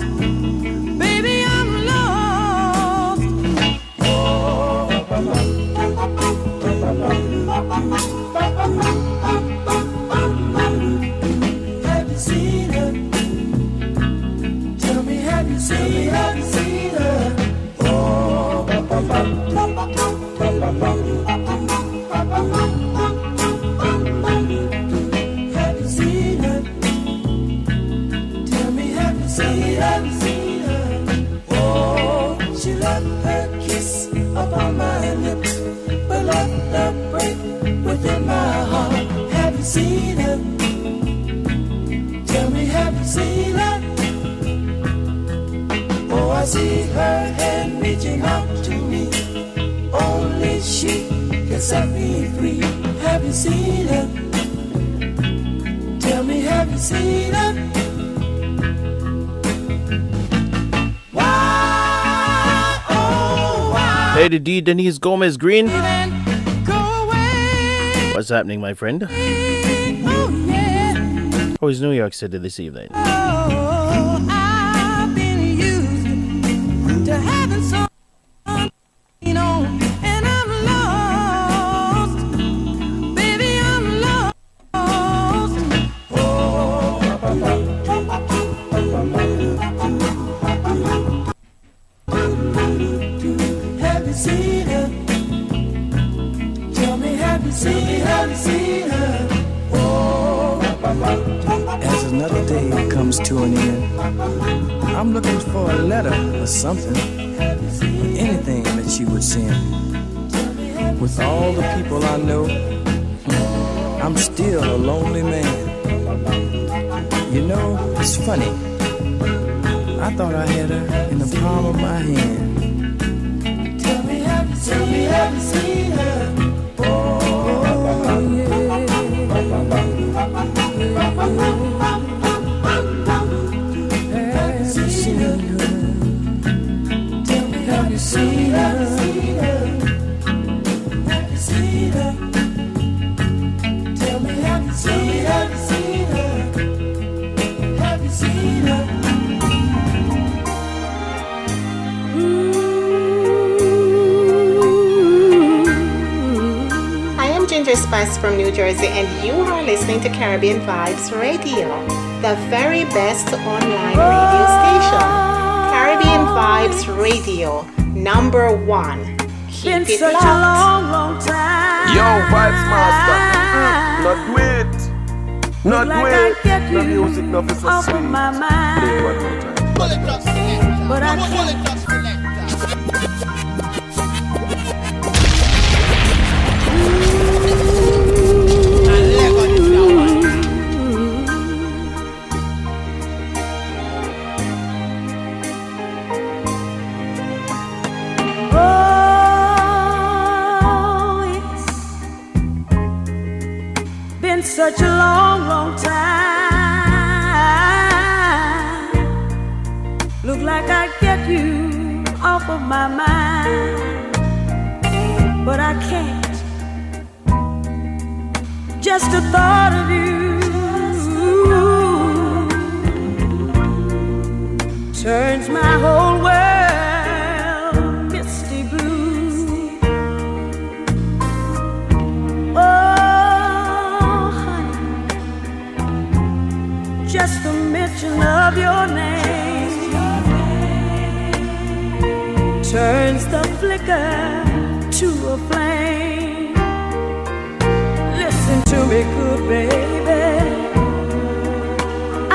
Speaker 1: baby, I'm lost. Have you seen her? Tell me, have you seen her? Oh, have you seen her? Tell me, have you seen her? Oh, she left her kiss upon my lips, but left a break within my heart. Have you seen her? Tell me, have you seen her? Oh, I see her hand reaching out to me. Only she can set me free. Have you seen her? Tell me, have you seen her? Why, oh, why
Speaker 5: Lady D. Denise Gomez Green.
Speaker 1: even go away?
Speaker 5: What's happening, my friend?
Speaker 1: Oh, yeah.
Speaker 5: How is New York City this evening?
Speaker 1: Oh, I've been used to having some, you know, and I'm lost, baby, I'm lost. Oh, have you seen her? Tell me, have you seen her? Oh,
Speaker 8: As another day comes to an end, I'm looking for a letter or something, anything that you would send. With all the people I know, I'm still a lonely man. You know, it's funny. I thought I had her in the palm of my hand.
Speaker 1: tell me, have you seen her?
Speaker 8: Oh, yeah. Have you seen her?
Speaker 1: Tell me, have you seen her? Have you seen her? Tell me, have you seen her? Have you seen her?
Speaker 3: I am Ginger Spice from New Jersey, and you are listening to Caribbean Vibes Radio, the very best online radio station. Caribbean Vibes Radio, number one. Keep it locked.
Speaker 7: long time.
Speaker 2: Yo, Vibes Master. Not do it. Not do it. The music, no, is so
Speaker 7: off
Speaker 2: sweet.
Speaker 7: of my
Speaker 2: Play
Speaker 7: mind,
Speaker 2: one more time.
Speaker 7: but I can't. Oh, it's been such a long time. Look like I get you off of my mind, but I can't. Just the thought of you turns my whole world misty blue. Oh, honey, just the mention of your name turns the flicker to a flame. Listen to me, good baby.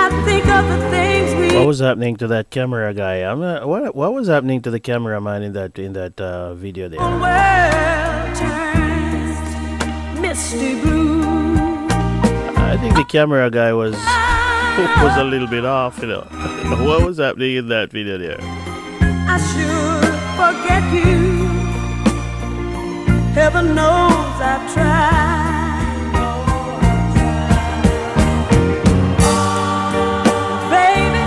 Speaker 7: I think of the things we.
Speaker 5: What was happening to that camera guy? What was happening to the cameraman in that video there?
Speaker 7: World turns misty blue.
Speaker 5: I think the camera guy was was a little bit off, you know. What was happening in that video there?
Speaker 7: I should forget you. Heaven knows I've tried. Baby,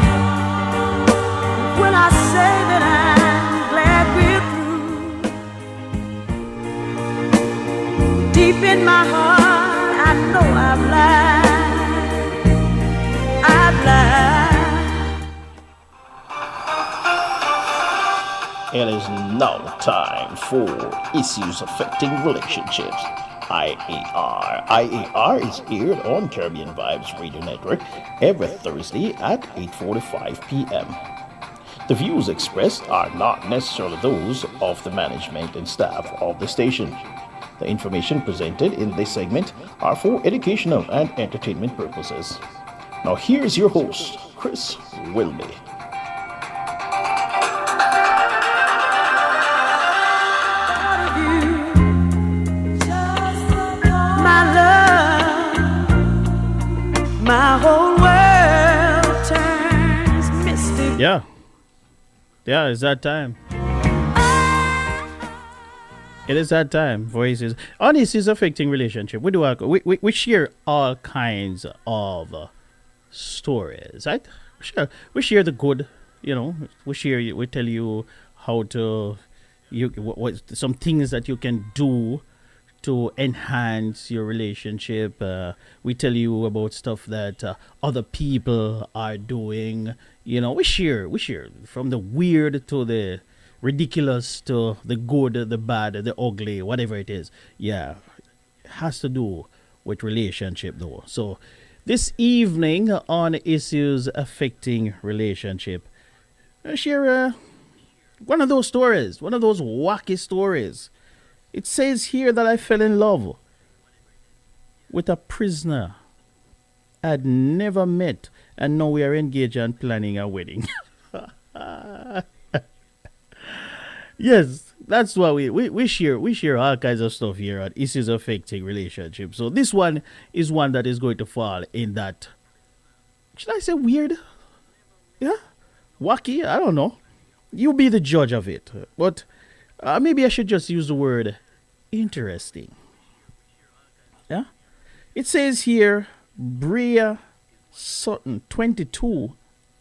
Speaker 7: when I say that I'm glad we're through, deep in my heart I know I've lied. I've lied.
Speaker 5: It is now time for Issues Affecting Relationships. IAR. IAR is aired on Caribbean Vibes Radio Network every Thursday at 8:45 p.m. The views expressed are not necessarily those of the management and staff of the station. The information presented in this segment are for educational and entertainment purposes. Now here's your host, Chris Whilby.
Speaker 7: My whole world turns misty.
Speaker 5: Yeah, it's that time. It is that time for issues. On issues affecting relationship, we share all kinds of stories, right? We share the good, you know. We tell you how to, what some things that you can do to enhance your relationship. We tell you about stuff that other people are doing. You know, we share from the weird to the ridiculous to the good, the bad, the ugly, whatever it is. Yeah, it has to do with relationship though. So this evening on Issues Affecting Relationship, I share one of those stories, one of those wacky stories. It says here that I fell in love with a prisoner I'd never met, and now we are engaged and planning a wedding. Yes, that's what we share. We share all kinds of stuff here at Issues Affecting Relationships. So this one is one that is going to fall in that, should I say weird? Yeah? Wacky? I don't know. You be the judge of it. But maybe I should just use the word interesting. Yeah? It says here, Bria Sutton, 22,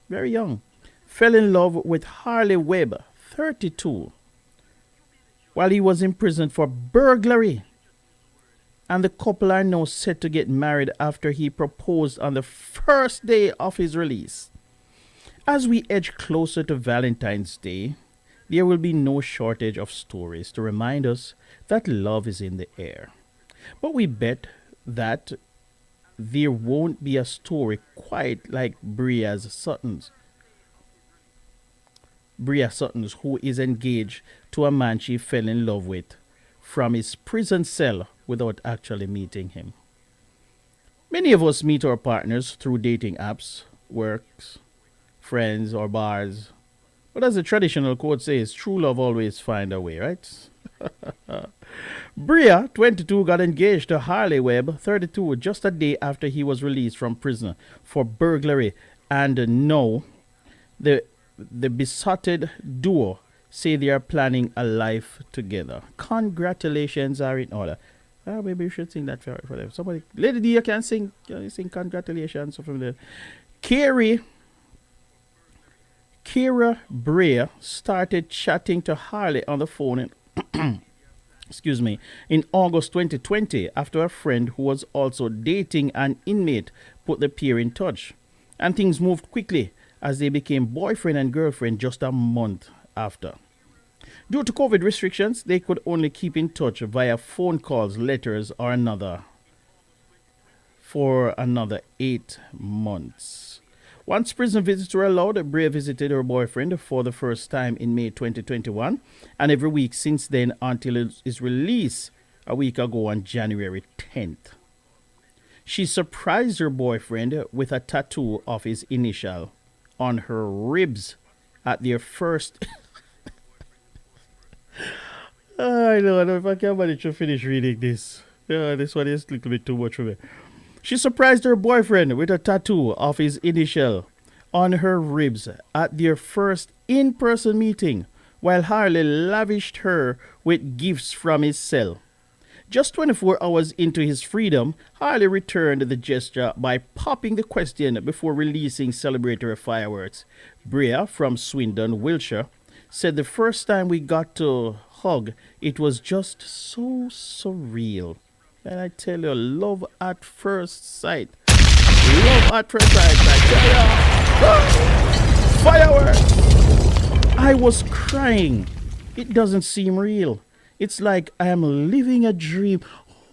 Speaker 5: very young, fell in love with Harley Webb, 32, while he was imprisoned for burglary. And the couple are now set to get married after he proposed on the first day of his release. As we edge closer to Valentine's Day, there will be no shortage of stories to remind us that love is in the air. But we bet that there won't be a story quite like Bria Sutton's, who is engaged to a man she fell in love with from his prison cell without actually meeting him. Many of us meet our partners through dating apps, works, friends, or bars. But as the traditional quote says, true love always finds a way, right? Bria, 22, got engaged to Harley Webb, 32, just a day after he was released from prison for burglary. And now, the besotted duo say they are planning a life together. Congratulations are in order. Maybe you should sing that for them. Somebody, Lady D, you can sing congratulations from the Kira Brea started chatting to Harley on the phone in August 2020 after a friend who was also dating an inmate put the pair in touch. And things moved quickly as they became boyfriend and girlfriend just a month after. Due to COVID restrictions, they could only keep in touch via phone calls, letters, or for another 8 months. Once prison visits were allowed, Brea visited her boyfriend for the first time in May 2021, and every week since then until his release a week ago on January 10th. She surprised her boyfriend with a tattoo of his initial on her ribs at their first... I don't know if I can manage to finish reading this. This one is a little bit too much for me. She surprised her boyfriend with a tattoo of his initial on her ribs at their first in-person meeting, while Harley lavished her with gifts from his cell. Just 24 hours into his freedom, Harley returned the gesture by popping the question before releasing celebratory fireworks. Bria from Swindon, Wiltshire, said the first time we got to hug, it was just so surreal. And I tell you, love at first sight. Love at first sight, I tell you. Fireworks! I was crying. It doesn't seem real. It's like I am living a dream.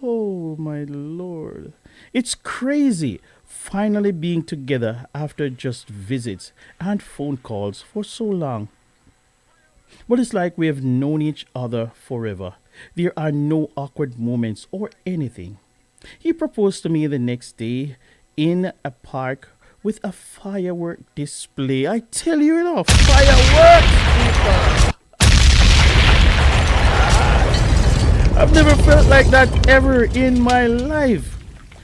Speaker 5: Oh, my Lord. It's crazy finally being together after just visits and phone calls for so long. But it's like we have known each other forever. There are no awkward moments or anything. He proposed to me the next day in a park with a firework display. I tell you, fireworks! I've never felt like that ever in my life.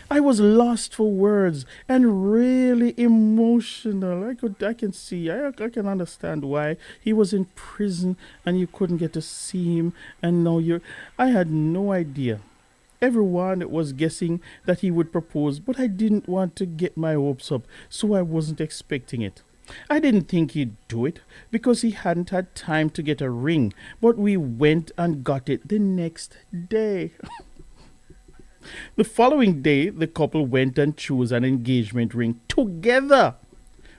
Speaker 5: I was lost for words and really emotional. I can see, I can understand why he was in prison and you couldn't get to see him. And now I had no idea. Everyone was guessing that he would propose, but I didn't want to get my hopes up, so I wasn't expecting it. I didn't think he'd do it because he hadn't had time to get a ring, but we went and got it the next day. The following day, the couple went and chose an engagement ring together,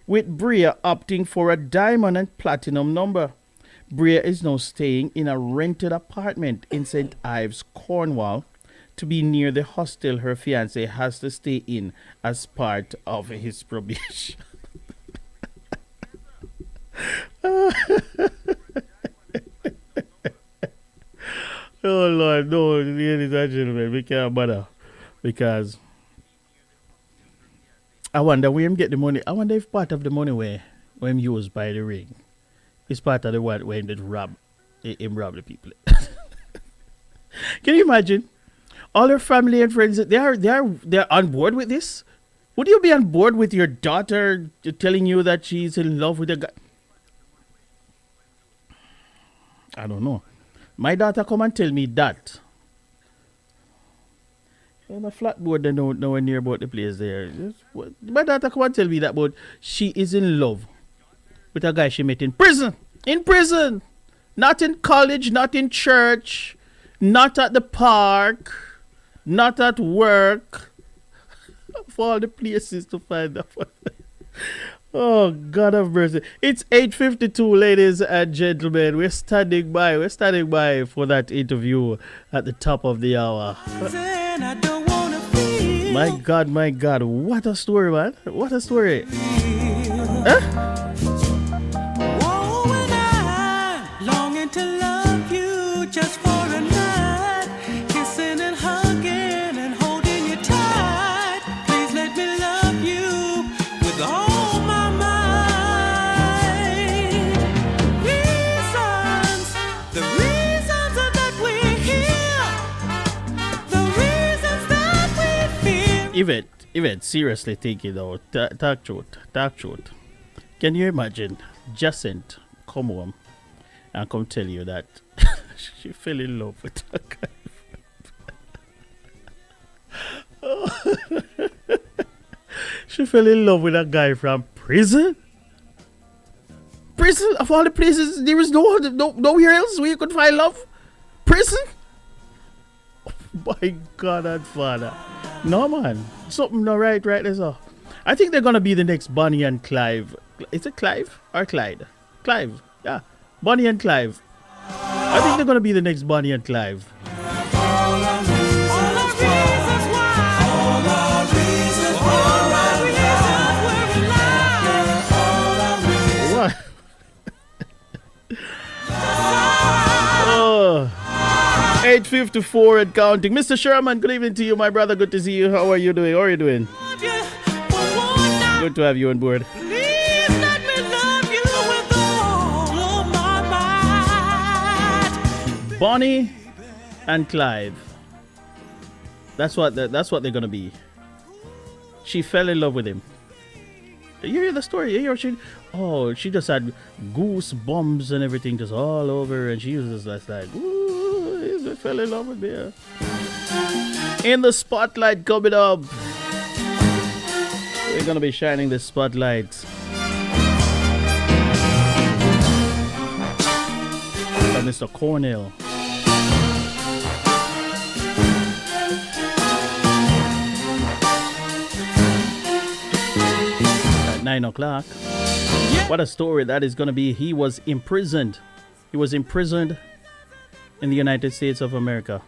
Speaker 5: with Bria opting for a diamond and platinum number. Bria is now staying in a rented apartment in St. Ives, Cornwall, to be near the hostel her fiancé has to stay in as part of his probation. Oh Lord, no, ladies and gentlemen, we can't bother because I wonder where him get the money. I wonder if part of the money where him used by the ring is part of the one where him did rob the people. Can you imagine? All her family and friends, they're on board with this. Would you be on board with your daughter telling you that she's in love with a guy? I don't know. My daughter come and tell me that. On a flatboard, they know nowhere near about the place there. My daughter come and tell me that, but she is in love with a guy she met in prison. In prison! Not in college, not in church, not at the park, not at work. Of all the places to find that one. Oh, God have mercy. It's 8:52, ladies and gentlemen. We're standing by for that interview at the top of the hour. My God. What a story, man. What a story. Huh?
Speaker 1: Longing to love you just for a night, kissing and hugging and holding you tight. Please let me love you with all my might. The reasons that we're here, the reasons that we feel.
Speaker 5: Yvette, seriously thinking though, talk truth. Can you imagine Jacint come home and come tell you that she fell in love with a guy. She fell in love with a guy from prison? Prison? Of all the places, there is nowhere else where you could find love? Prison? Oh my God and Father. No, man. Something not right there, so. I think they're going to be the next Bonnie and Clive. Is it Clive or Clyde? Clive, yeah. Bonnie and Clive. I think they're going to be the next Bonnie and Clive. What? Oh. 8:54 and counting. Mr. Sherman, good evening to you, my brother. Good to see you. How are you doing? Good to have you on board. Bonnie and Clive. That's what they're gonna be. she fell in love with him. You hear the story? You hear she just had goosebumps and everything just all over, and she was just like, ooh, he fell in love with me. In the spotlight coming up, we're gonna be shining the spotlight by Mr. Cornell. At 9 o'clock. What a story that is gonna be. He was imprisoned. He was imprisoned in the United States of America.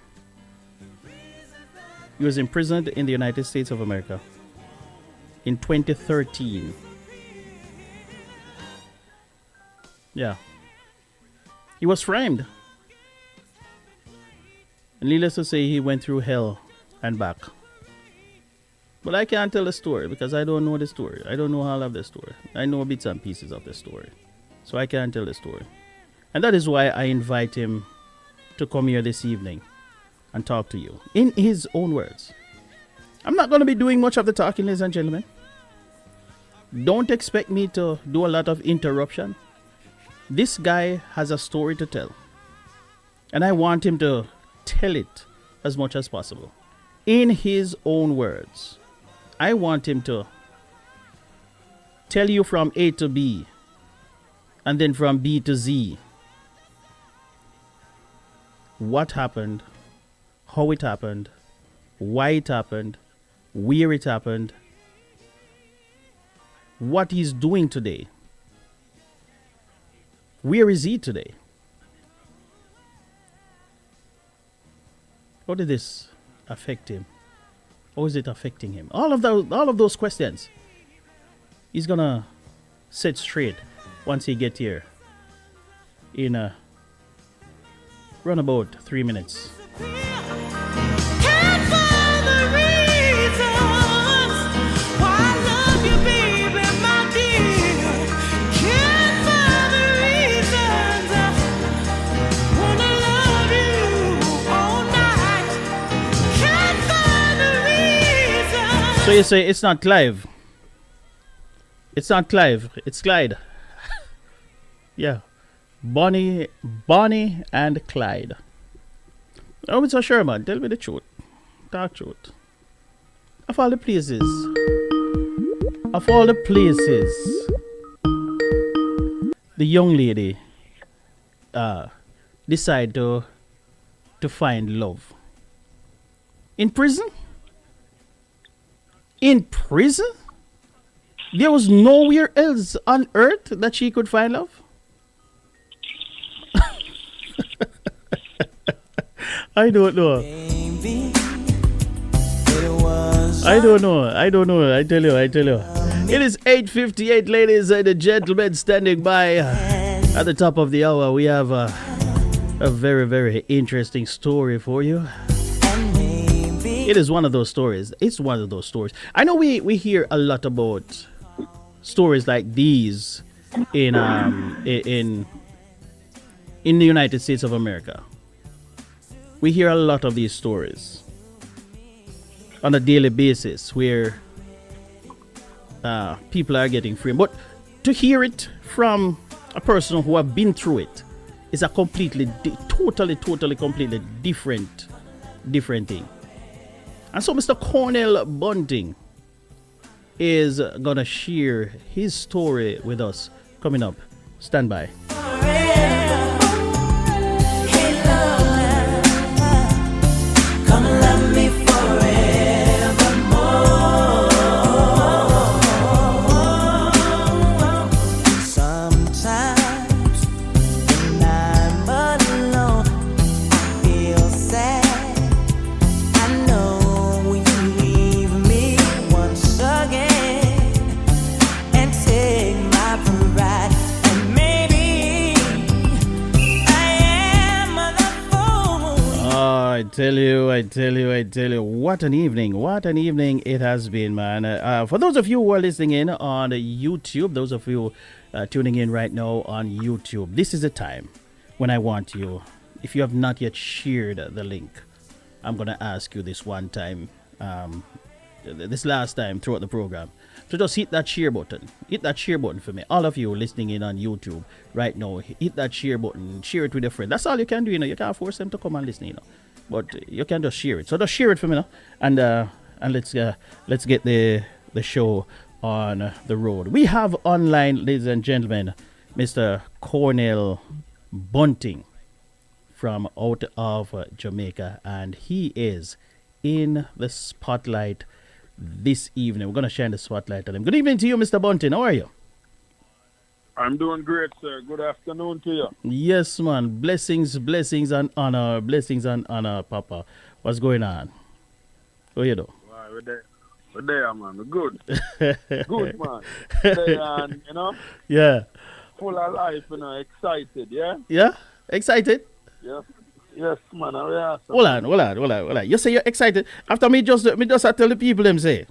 Speaker 5: He was imprisoned in the United States of America in 2013. Yeah. He was framed. And needless to say, he went through hell and back. But I can't tell the story because I don't know the story. I don't know all of the story. I know bits and pieces of the story. So I can't tell the story. And that is why I invite him to come here this evening and talk to you in his own words. I'm not going to be doing much of the talking, ladies and gentlemen. Don't expect me to do a lot of interruption. This guy has a story to tell. And I want him to tell it as much as possible. In his own words. I want him to tell you from A to B. And then from B to Z. What happened. How it happened. Why it happened. Where it happened. What he's doing today. Where is he today? How did this affect him? How is it affecting him? All of those questions he's gonna set straight once he get here in run about 3 minutes. So you say it's not Clive. It's not Clive. It's Clyde. Yeah. Bonnie and Clyde. Oh, Mr. Sherman, tell me the truth. Dark truth. Of all the places. The young lady decide to find love. In prison? In prison? There was nowhere else on earth that she could find love? I don't know. I don't know. I tell you. It is 8:58, ladies and gentlemen, standing by at the top of the hour. We have a very, very interesting story for you. It is one of those stories. It's one of those stories. I know we hear a lot about stories like these in the United States of America. We hear a lot of these stories on a daily basis where people are getting free. But to hear it from a person who have been through it is a completely, completely different thing. And so Mr. Cornell Bunting is gonna share his story with us coming up. Stand by. I tell you, what an evening it has been, man. For those of you who are listening in on YouTube, those of you tuning in right now on YouTube, this is the time when I want you, if you have not yet shared the link, I'm going to ask you this one time. this last time throughout the program, to just hit that share button. Hit that share button for me. All of you listening in on YouTube right now, hit that share button. Share it with a friend. That's all you can do. You can't force them to come and listen. But you can just share it. So just share it for me, and let's get the show on the road. We have online, ladies and gentlemen, Mr. Cornell Bunting from out of Jamaica, and he is in the spotlight this evening. We're going to shine the spotlight on him. Good evening to you, Mr. Bunting. How are you?
Speaker 9: I'm doing great, sir. Good afternoon to you.
Speaker 5: Yes, man. Blessings and honor. Blessings and honor, Papa. What's going on? How you do?
Speaker 9: Wow, we're there, man. We're good. Good, man. We're there, and,
Speaker 5: Yeah.
Speaker 9: full of life, excited, yeah?
Speaker 5: Yeah? Excited?
Speaker 9: Yes, man.
Speaker 5: Hold on. You say you're excited. After me just I tell the people them say,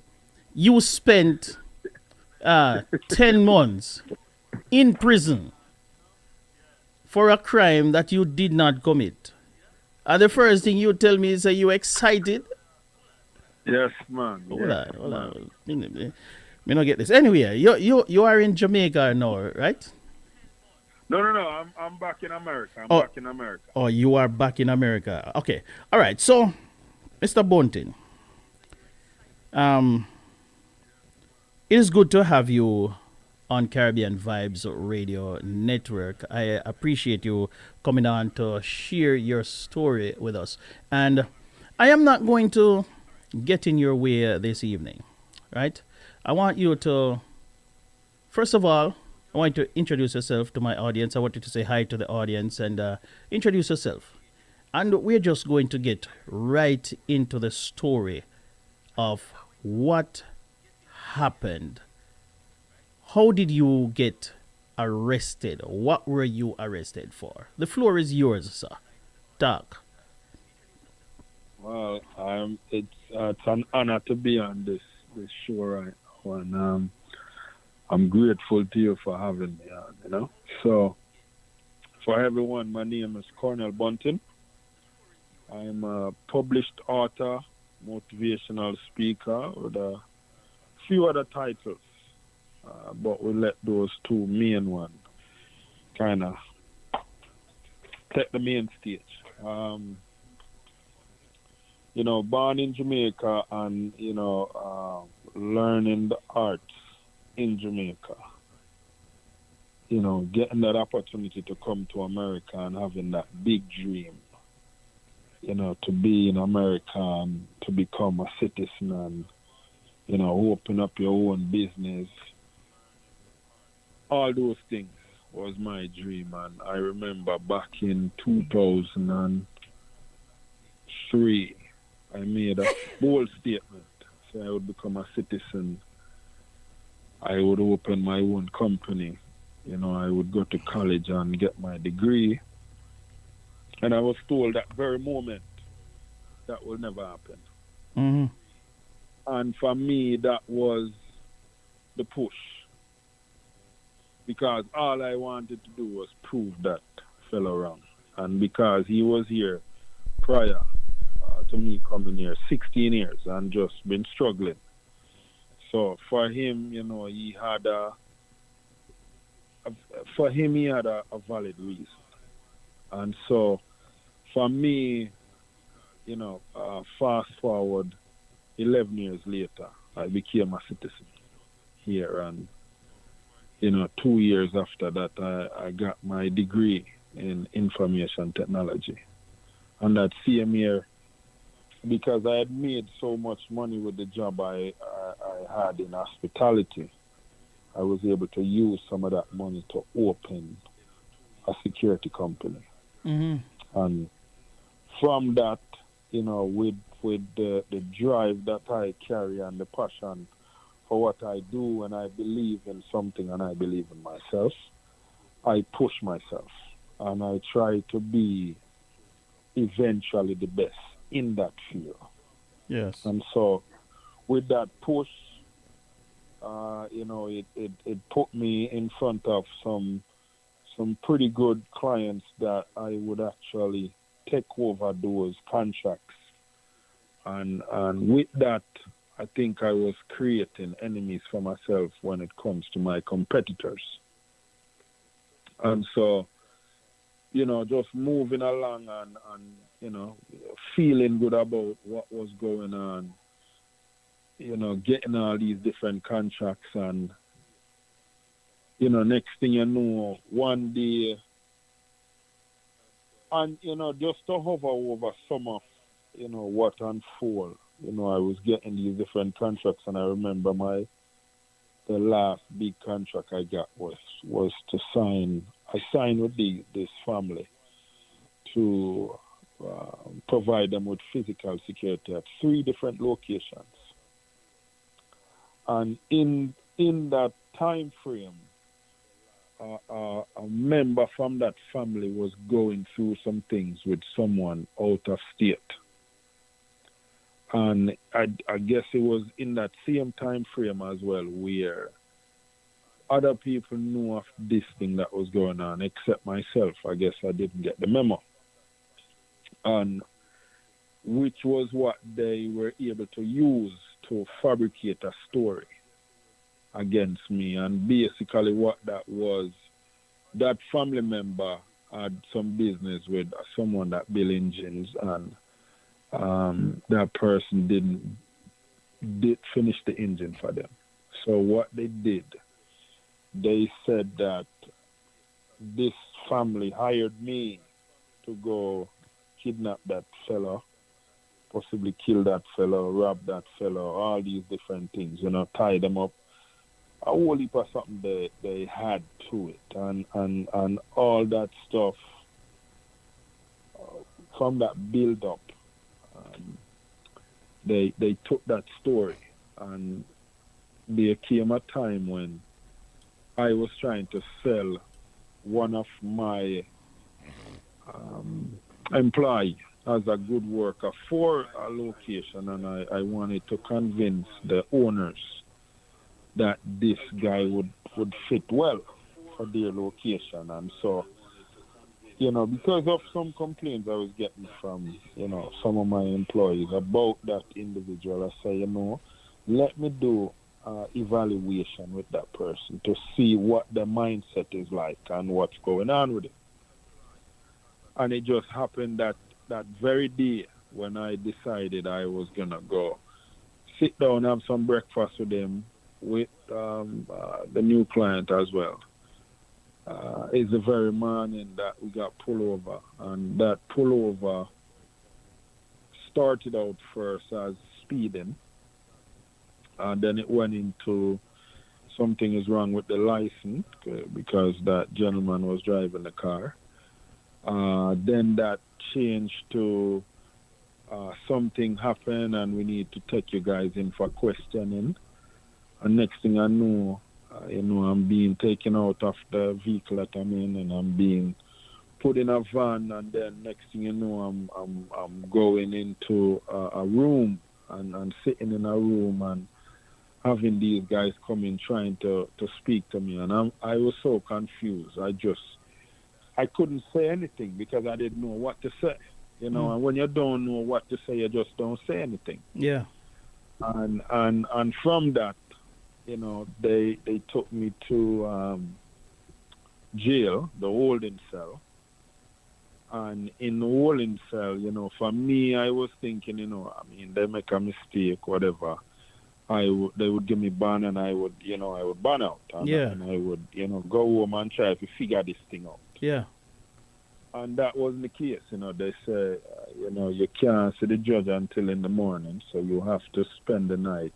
Speaker 5: you spent 10 months in prison for a crime that you did not commit. And the first thing you tell me is that you excited.
Speaker 9: Yes, man.
Speaker 5: Hold on. Me not get this. Anyway, you are in Jamaica now, right?
Speaker 9: No. I'm back in America. Back in America.
Speaker 5: Oh, you are back in America. Okay. All right. So, Mr. Bunting, it is good to have you on Caribbean Vibes Radio Network. I appreciate you coming on to share your story with us. And I am not going to get in your way this evening, right? I want you to, first of all, I want you to introduce yourself to my audience. I want you to say hi to the audience and introduce yourself. And we're just going to get right into the story of what happened. How did you get arrested? What were you arrested for? The floor is yours, sir. Talk.
Speaker 9: Well, it's an honor to be on this show right now, and I'm grateful to you for having me on, So, for everyone, my name is Cornell Bunting. I'm a published author, motivational speaker with a few other titles, but we'll let those two main ones kind of take the main stage. Born in Jamaica and, learning the arts in Jamaica. Getting that opportunity to come to America and having that big dream, to be in America and to become a citizen and, open up your own business. All those things was my dream. And I remember back in 2003, I made a bold statement. So I would become a citizen. I would open my own company. I would go to college and get my degree. And I was told that very moment that will never happen.
Speaker 5: Mm-hmm.
Speaker 9: And for me, that was the push. Because all I wanted to do was prove that fellow wrong. And because he was here prior to me coming here, 16 years, and just been struggling. So for him, he had a valid reason. And so for me, fast forward 11 years later, I became a citizen here. And, 2 years after that, I got my degree in information technology. And that same year, because I had made so much money with the job I had in hospitality, I was able to use some of that money to open a security company.
Speaker 5: Mm-hmm.
Speaker 9: And from that, with the drive that I carry and the passion for what I do, and I believe in something and I believe in myself, I push myself and I try to be eventually the best in that field.
Speaker 5: Yes.
Speaker 9: And so with that push, it put me in front of some pretty good clients that I would actually take over those contracts. And with that, I think I was creating enemies for myself when it comes to my competitors. And so, just moving along and feeling good about what was going on, getting all these different contracts and, next thing you know, one day, and, just to hover over some of, what unfold. I was getting these different contracts, and I remember the last big contract I got was to sign. I signed with this family to provide them with physical security at 3 different locations. And in that time frame, a member from that family was going through some things with someone out of state. And I guess it was in that same time frame as well where other people knew of this thing that was going on, except myself. I guess I didn't get the memo. And which was what they were able to use to fabricate a story against me. And basically what that was, that family member had some business with someone that built engines, and that person did finish the engine for them. So what they did, they said that this family hired me to go kidnap that fella, possibly kill that fellow, rob that fellow, all these different things, tie them up. A whole heap of something they had to it, and all that stuff from that build up. They took that story, and there came a time when I was trying to sell one of my employees as a good worker for a location, and I wanted to convince the owners that this guy would fit well for their location. And so, because of some complaints I was getting from, some of my employees about that individual, I say, let me do evaluation with that person to see what the mindset is like and what's going on with it. And it just happened that very day when I decided I was going to go sit down and have some breakfast with him, with the new client as well. It's the very morning that we got pulled over, and that pullover started out first as speeding, and then it went into something is wrong with the license because that gentleman was driving the car. Then that changed to something happened and we need to take you guys in for questioning. And next thing I know, I'm being taken out of the vehicle that I'm in, and I'm being put in a van. And then next thing you know, I'm going into a room and sitting in a room and having these guys come in trying to speak to me. And I was so confused. I couldn't say anything because I didn't know what to say. And when you don't know what to say, you just don't say anything.
Speaker 5: Yeah.
Speaker 9: And from that, they took me to jail, the holding cell. And in the holding cell, for me, I was thinking, they make a mistake, whatever. They would give me ban, and I would ban out. And I would, go home and try to figure this thing out.
Speaker 5: Yeah.
Speaker 9: And that wasn't the case. They say, you can't see the judge until in the morning, so you have to spend the night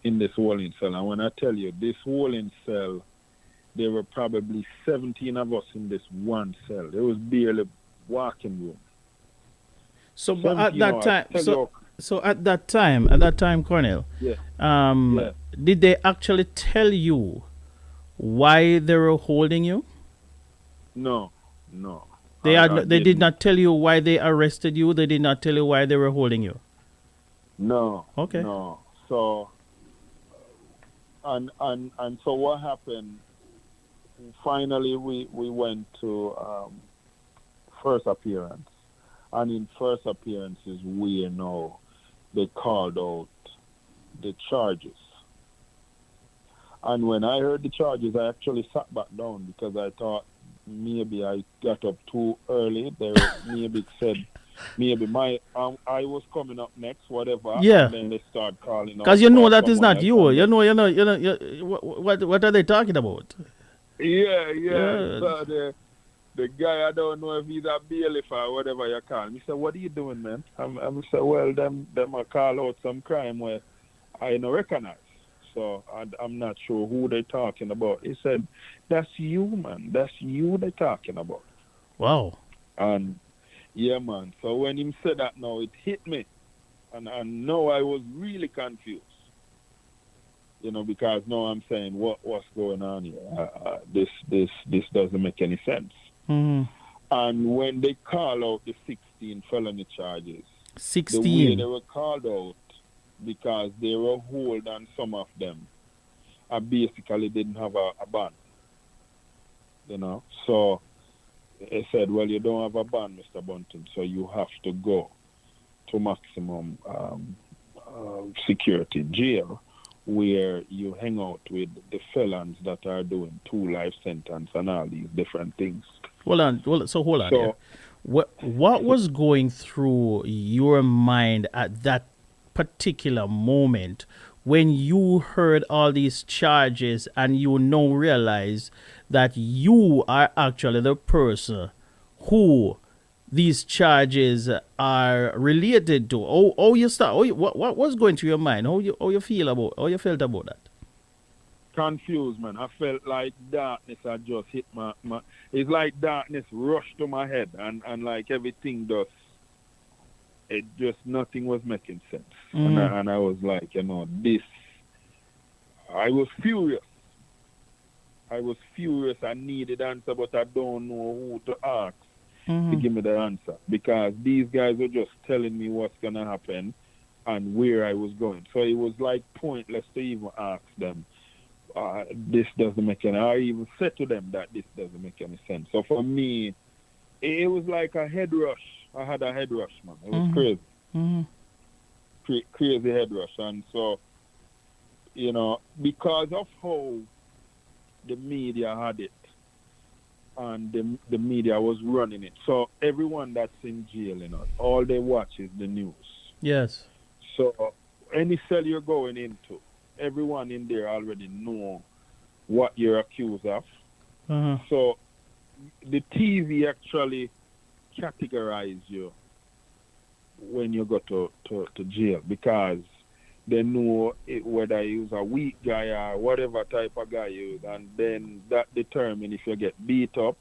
Speaker 9: in this holding cell. And when I tell you, this holding cell, there were probably 17 of us in this one cell. There was barely walking room.
Speaker 5: So at that time, at that time, Cornell, did they actually tell you why they were holding you?
Speaker 9: No.
Speaker 5: They did not tell you why they arrested you. They did not tell you why they were holding you.
Speaker 9: No.
Speaker 5: Okay.
Speaker 9: No. So, and so what happened? Finally, we went to first appearance, and in first appearances, they called out the charges. And when I heard the charges, I actually sat back down because I thought maybe I got up too early. They maybe said maybe I was coming up next, whatever.
Speaker 5: Yeah.
Speaker 9: And then they start calling out.
Speaker 5: Because you know
Speaker 9: for
Speaker 5: that is
Speaker 9: someone
Speaker 5: not
Speaker 9: else,
Speaker 5: you.
Speaker 9: and
Speaker 5: What are they talking about?
Speaker 9: Yeah.
Speaker 5: Yeah.
Speaker 9: So the guy, I don't know if he's a bailiff or whatever you call him. He said, "What are you doing, man?" I'm said, "Well, them I call out some crime where I don't recognize. So I'm not sure who they're talking about." He said, "That's you, man. That's you they're talking about."
Speaker 5: Wow.
Speaker 9: And yeah, man. So when he said that now, it hit me. And now I was really confused. Because now I'm saying, what's going on here? This doesn't make any sense.
Speaker 5: Mm-hmm.
Speaker 9: And when they call out the 16 felony charges,
Speaker 5: 16.
Speaker 9: the way they were called out, because they were hold on some of them, I basically didn't have a bond. So they said, well, you don't have a bond, Mr. Bunton, so you have to go to maximum security jail, where you hang out with the felons that are doing 2 life sentence and all these different things.
Speaker 5: Hold on. Yeah. What was going through your mind at that particular moment when you heard all these charges and you now realize that you are actually the person who these charges are related to? What was going through your mind? How you felt about that?
Speaker 9: Confused, man. I felt like darkness had just hit my it's like darkness rushed to my head, and like everything nothing was making sense. And I was like, I was furious. I needed answer, but I don't know who to ask to give me the answer, because these guys were just telling me what's going to happen and where I was going. So it was like pointless to even ask them. This doesn't make any. I even said to them that this doesn't make any sense. So for me, it was like a head rush. I had a head rush, man. It was crazy. Mm-hmm. Crazy head rush. And so, because of how the media had it, and the media was running it. So everyone that's in jail, all they watch is the news.
Speaker 5: Yes.
Speaker 9: So any cell you're going into, everyone in there already know what you're accused of.
Speaker 5: Uh-huh.
Speaker 9: So the TV actually categorize you when you go to jail, because they know whether you're a weak guy or whatever type of guy you is, and then that determine if you get beat up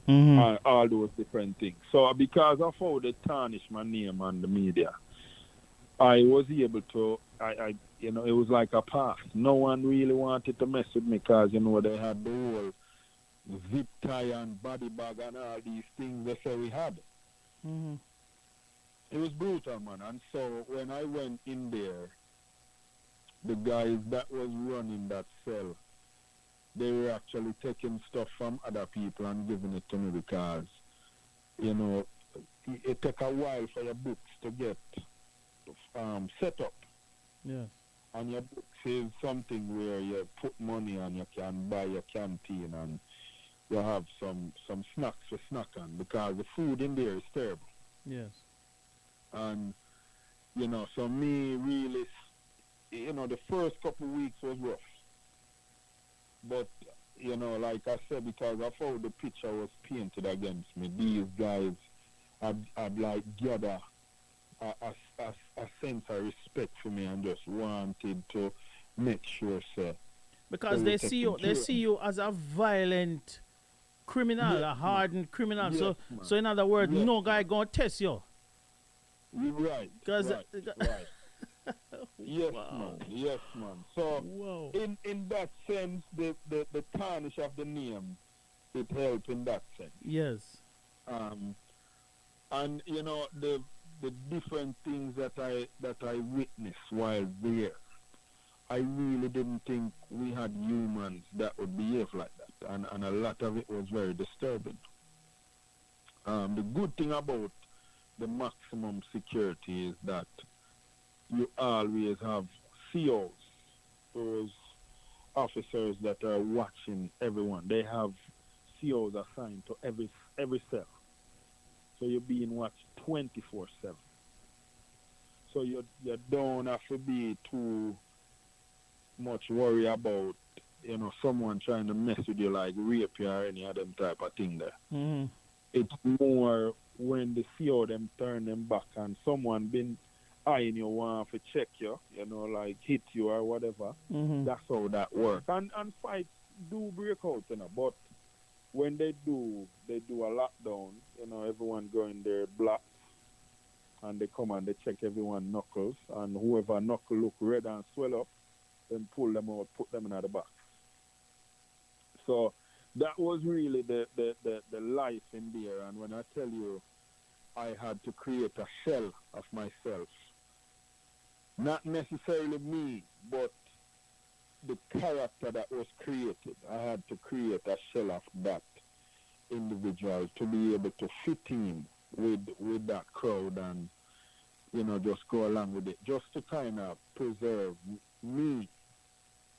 Speaker 9: and all those different things. So because of how they tarnish my name on the media, I was able to, it was like a pass. No one really wanted to mess with me because, they had the whole zip tie and body bag and all these things they say we had.
Speaker 5: Mm-hmm.
Speaker 9: It was brutal, man. And so when I went in there, the guys that was running that cell, they were actually taking stuff from other people and giving it to me because, it took a while for your books to get set up.
Speaker 5: Yes.
Speaker 9: And your books is something where you put money and you can buy your canteen and you have some snacks for snacking, because the food in there is terrible.
Speaker 5: Yes.
Speaker 9: And, so me really, the first couple of weeks was rough. But, like I said, because of how the picture was painted against me, these guys had like gathered a sense of respect for me and just wanted to make sure, sir.
Speaker 5: Because they see you as a violent criminal,
Speaker 9: yes,
Speaker 5: a hardened criminal.
Speaker 9: Yes,
Speaker 5: so in other words,
Speaker 9: yes,
Speaker 5: no guy gonna test you.
Speaker 9: Right. Right. Yes,
Speaker 5: wow.
Speaker 9: Yes, man. So
Speaker 5: wow.
Speaker 9: in that sense, the tarnish of the name, it helped in that sense.
Speaker 5: Yes.
Speaker 9: And the different things that I witnessed while there, I really didn't think we had humans that would behave like that, and a lot of it was very disturbing. The good thing about the maximum security is that you always have COs, those officers that are watching everyone. They have COs assigned to every cell. So you're being watched 24/7. So you don't have to be too much worry about someone trying to mess with you like rape you or any of them type of thing there.
Speaker 5: Mm-hmm.
Speaker 9: It's more when they see how them turn them back and someone been eyeing you want to check you, like hit you or whatever.
Speaker 5: Mm-hmm.
Speaker 9: That's how that works. And fights do break out, but when they do a lockdown, everyone go in their blocks and they come and they check everyone knuckles, and whoever knuckle look red and swell up, then pull them out, put them in the box. So that was really the life in there. And when I tell you I had to create a shell of myself, not necessarily me, but the character that was created, I had to create a shell of that individual to be able to fit in with that crowd and, just go along with it, just to kind of preserve me,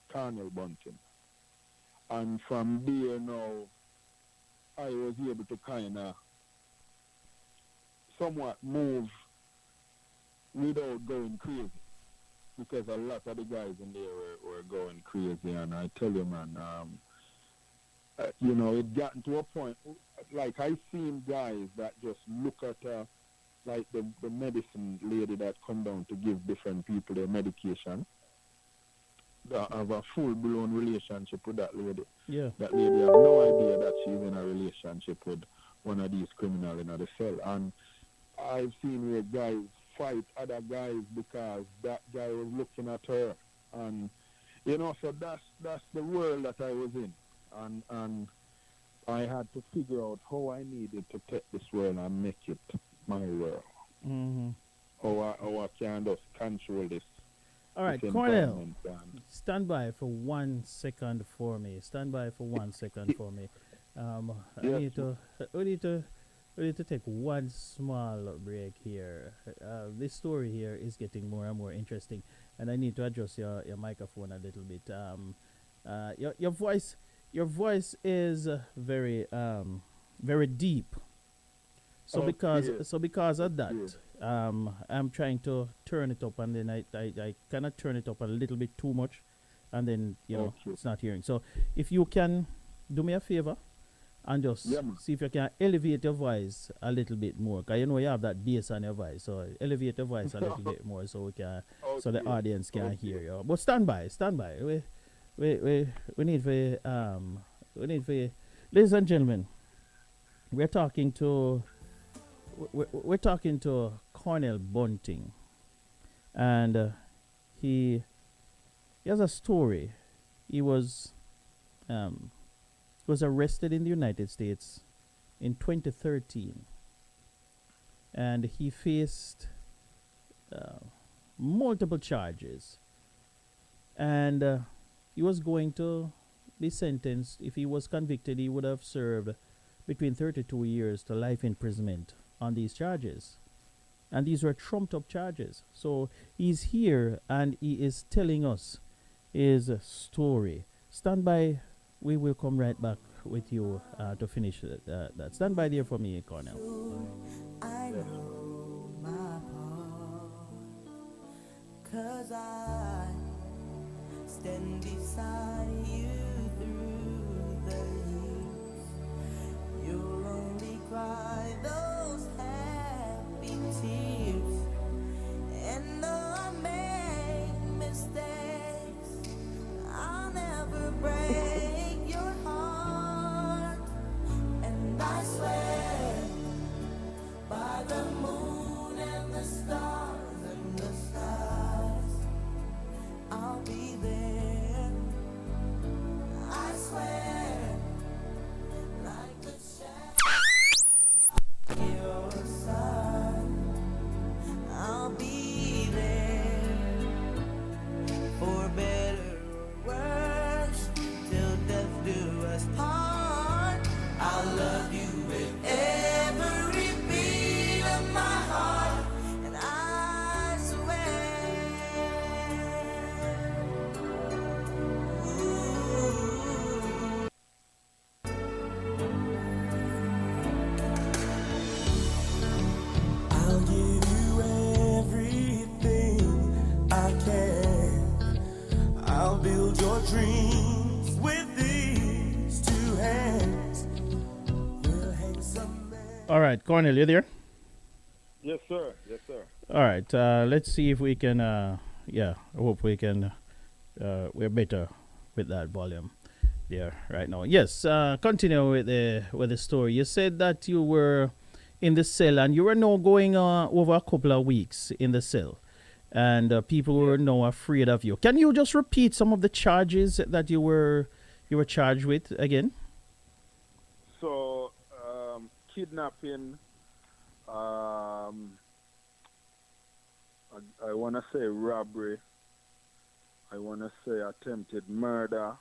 Speaker 9: Colonel Bunting. And from there now, I was able to kind of somewhat move without going crazy, because a lot of the guys in there were going crazy. And I tell you, man, it gotten to a point, like I seen guys that just look at like the medicine lady that come down to give different people their medication, that have a full-blown relationship with that lady.
Speaker 5: Yeah.
Speaker 9: That lady have no idea that she's in a relationship with one of these criminals in the cell. And I've seen where guys fight other guys because that guy was looking at her. And, so that's the world that I was in. And I had to figure out how I needed to take this world and make it my world.
Speaker 5: Mm-hmm.
Speaker 9: How I can just control this.
Speaker 5: All right, Cornell, stand by for 1 second for me. We need to take one small break here. This story here is getting more and more interesting, and I need to adjust your microphone a little bit. Your voice is very very deep. So because of that, I'm trying to turn it up, and then I cannot turn it up a little bit too much, and then it's not hearing. So if you can do me a favor and just see if you can elevate your voice a little bit more, because you have that bass on your voice. So elevate your voice a little bit more so we can so the audience can hear you. But stand by. We need for ladies and gentlemen, we're talking to Cornell Bunting, and he has a story. He was arrested in the United States in 2013, and he faced multiple charges, and he was going to be sentenced. If he was convicted, he would have served between 32 years to life imprisonment on these charges. And these were trumped up charges. So he's here and he is telling us his story. Stand by. We will come right back with you to finish that. Stand by there for me, Cornell.
Speaker 6: I know my part, 'cause I stand beside you through the years. You'll only cry those happy tears, and though I make mistakes, I'll never break your heart. And I swear by the moon and the stars and the skies, I'll be there. I swear, like the shadow at your side.
Speaker 1: build your dreams with these two hands. We'll hang some man.
Speaker 5: All right, Cornel, you there?
Speaker 9: Yes, sir. Yes, sir.
Speaker 5: All right, let's see if we can, I hope we can, we're better with that volume there right now. Yes, continue with the story. You said that you were in the cell and you were now going over a couple of weeks in the cell, and people were now afraid of you. Can you just repeat some of the charges that you were charged with again?
Speaker 9: So, kidnapping, I want to say robbery, I want to say attempted murder,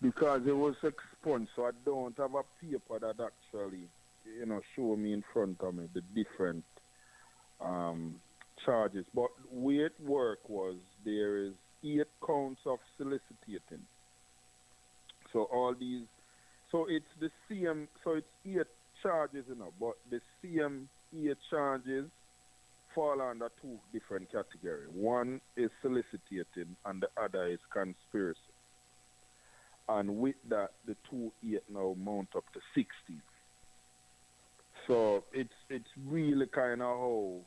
Speaker 9: because it was expunged, so I don't have a paper that actually, show me in front of me the different charges. But the way it worked was there is 8 counts of solicitation. So all these, so it's the same, so it's 8 charges, but the same 8 charges fall under 2 different categories. One is solicitation and the other is conspiracy. And with that, the 2 8 now mount up to 60. So it's really kind of how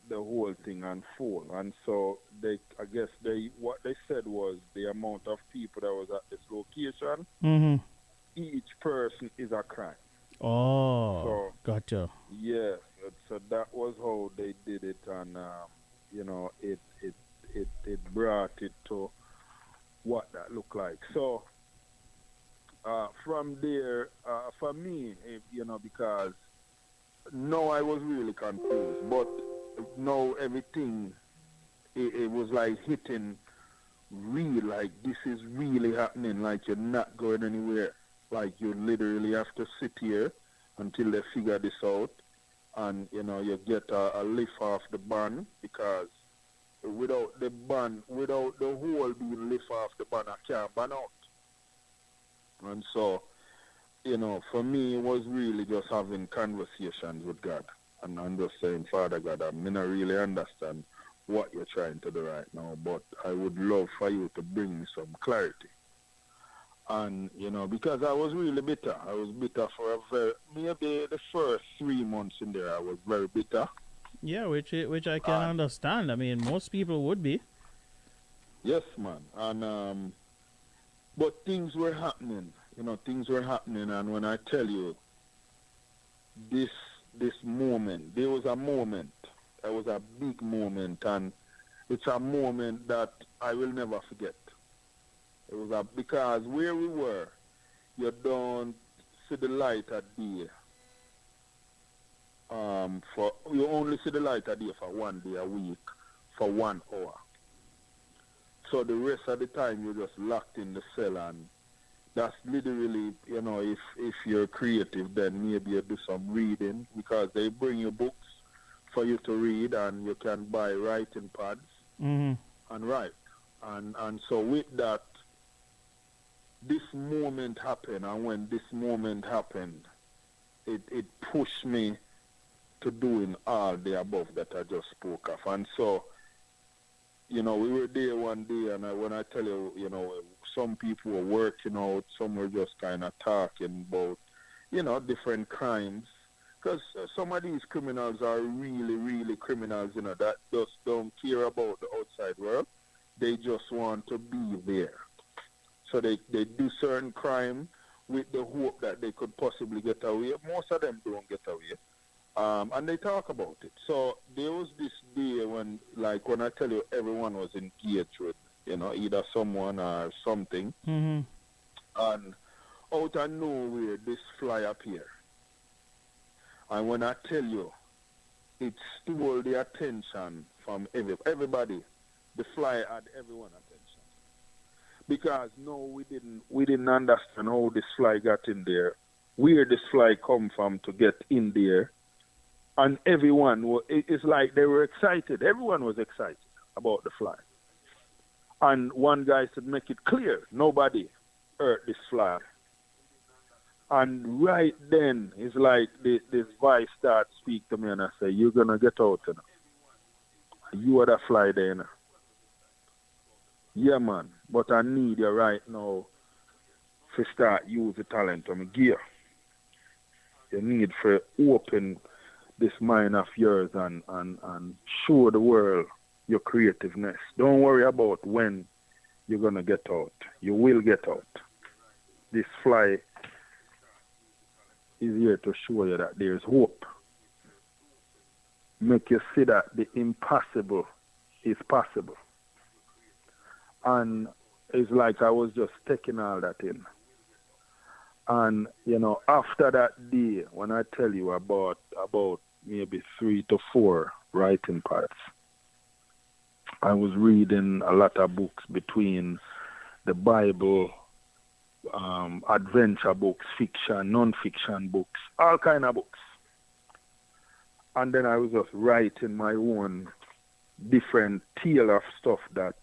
Speaker 9: the whole thing unfold. And so what they said was the amount of people that was at this location, each person is a crime.
Speaker 5: Oh,
Speaker 9: so,
Speaker 5: gotcha.
Speaker 9: Yeah, so that was how they did it, and it brought it to what that looked like. So from there, for me, because now I was really confused, but now everything, it was like hitting real, like this is really happening, like you're not going anywhere. Like you literally have to sit here until they figure this out, and you get a lift off the ban, because without the hole being lift off the ban, I can't ban out. And so, for me, it was really just having conversations with God, and I'm just saying, Father God, I mean, I really understand what you're trying to do right now, but I would love for you to bring me some clarity. And, because I was really bitter. I was bitter for maybe the first 3 months in there, I was very bitter.
Speaker 5: Yeah, which I can understand. I mean, most people would be.
Speaker 9: Yes, man. And, but things were happening. Things were happening. And when I tell you, this moment, there was a moment. There was a big moment. And it's a moment that I will never forget. It was because where we were, you don't see the light at day. You only see the light at day for 1 day a week, for 1 hour. So the rest of the time you're just locked in the cell, and that's literally, if you're creative, then maybe you do some reading, because they bring you books for you to read, and you can buy writing pads and write. And so with that, this moment happened, and when this moment happened, it pushed me to doing all the above that I just spoke of. And so, we were there one day, and when I tell you, some people were working out, some were just kind of talking about, different crimes. Because some of these criminals are really, really criminals, that just don't care about the outside world. They just want to be there. So they do certain crime with the hope that they could possibly get away. Most of them don't get away. And they talk about it. So there was this day when I tell you, everyone was engaged with, either someone or something. And out of nowhere, this fly appeared. And when I tell you, it stole the attention from everybody. The fly had everyone's attention. Because we didn't understand how this fly got in there, where this fly come from to get in there, and everyone it's like they were excited. Everyone was excited about the fly, and one guy said, "Make it clear, nobody hurt this fly." And right then, it's like this voice starts speak to me, and I say, "You're gonna get out, You are the fly there, Yeah, man. But I need you right now to start use the talent on my gear. You need to open this mind of yours and show the world your creativeness. Don't worry about when you're going to get out. You will get out. This fly is here to show you that there's hope. Make you see that the impossible is possible. And it's like I was just taking all that in. And, you know, after that day, when I tell you about maybe 3 to 4 writing parts, I was reading a lot of books between the Bible, adventure books, fiction, non-fiction books, all kind of books. And then I was just writing my own different tale of stuff that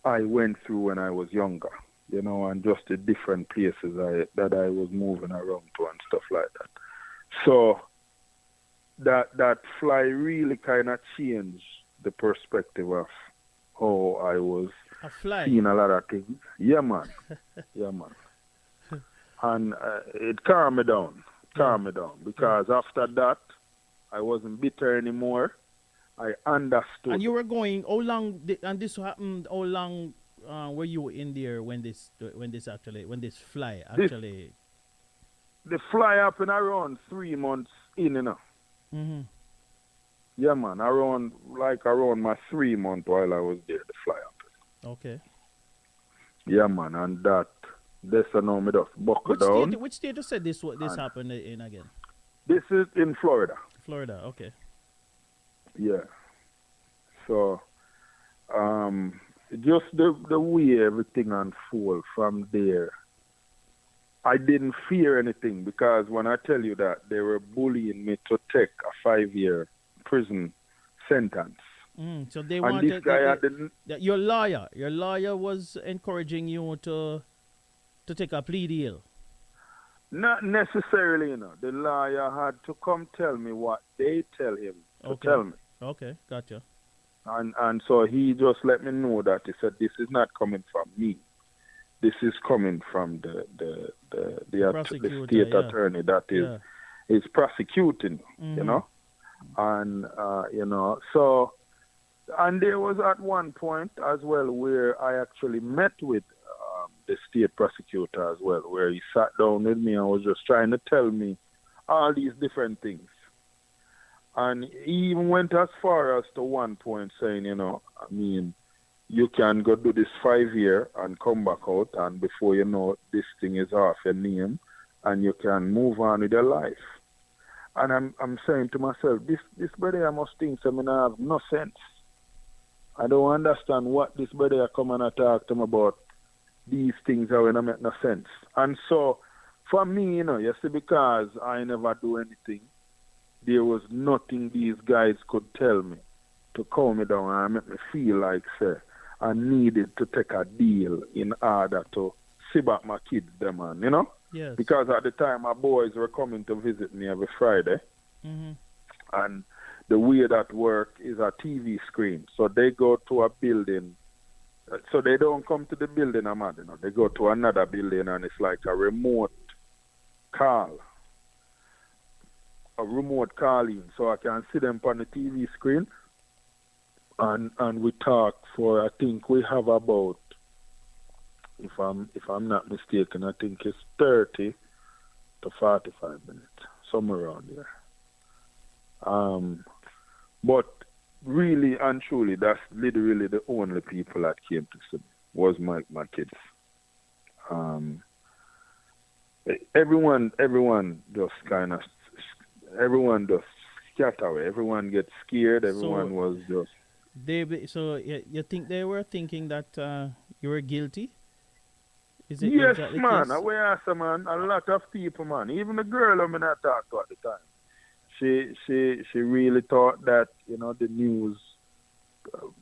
Speaker 9: I went through when I was younger, you know, and just the different places that I was moving around to and stuff like that. So that fly really kind of changed the perspective of how I was seeing a lot of things. Yeah, man. Yeah, man. And it calmed me down. Because after that, I wasn't bitter anymore. I understood.
Speaker 5: And you were going, how long, and this happened, how long were you in there when this fly actually?
Speaker 9: The fly happened around 3 months in, you know.
Speaker 5: Mm-hmm.
Speaker 9: Yeah, man, around my 3 month while I was there, the fly happened.
Speaker 5: Okay.
Speaker 9: Yeah, man, and this now me just buckle down.
Speaker 5: Which state you said this happened in again?
Speaker 9: This is in Florida.
Speaker 5: Florida, okay.
Speaker 9: Yeah. So, just the way everything unfolded from there, I didn't fear anything because when I tell you that they were bullying me to take a 5-year prison sentence.
Speaker 5: So they
Speaker 9: and
Speaker 5: wanted
Speaker 9: this guy
Speaker 5: your lawyer was encouraging you to take a plea deal.
Speaker 9: Not necessarily, you know. The lawyer had to come tell me what they tell him to tell me.
Speaker 5: Okay, gotcha.
Speaker 9: And so he just let me know that he said this is not coming from me. This is coming from the state attorney that is prosecuting, you know. And you know, so and there was at one point as well where I actually met with the state prosecutor as well, where he sat down with me and was just trying to tell me all these different things. And he even went as far as to one point saying, you know, I mean, you can go do this 5 year and come back out, and before you know, this thing is off your name, and you can move on with your life. And I'm saying to myself, this brother must think I mean, I have no sense. I don't understand what this brother come and talk to me about. These things are when I make no sense. And so, for me, you know, you see, because I never do anything, there was nothing these guys could tell me to calm me down and make me feel like, say, I needed to take a deal in order to see back my kids, them, man, you know?
Speaker 5: Yes.
Speaker 9: Because at the time, my boys were coming to visit me every Friday.
Speaker 5: Mm-hmm.
Speaker 9: And the way that work is a TV screen. So they go to a building. So they don't come to the building, you know. They go to another building, and it's like a remote call. A remote calling. So I can see them on the TV screen. And we talk for, I think we have about, if I'm not mistaken, I think it's 30 to 45 minutes, somewhere around there. But really and truly, that's literally the only people that came to see me, was my kids. Everyone just kind of, everyone just scatter away. Everyone gets scared. Everyone was just.
Speaker 5: So you think they were thinking that you were guilty? Is it
Speaker 9: yes, man. We asked man. A lot of people, man. Even the girl I talked to at the time. She really thought that, you know, the news,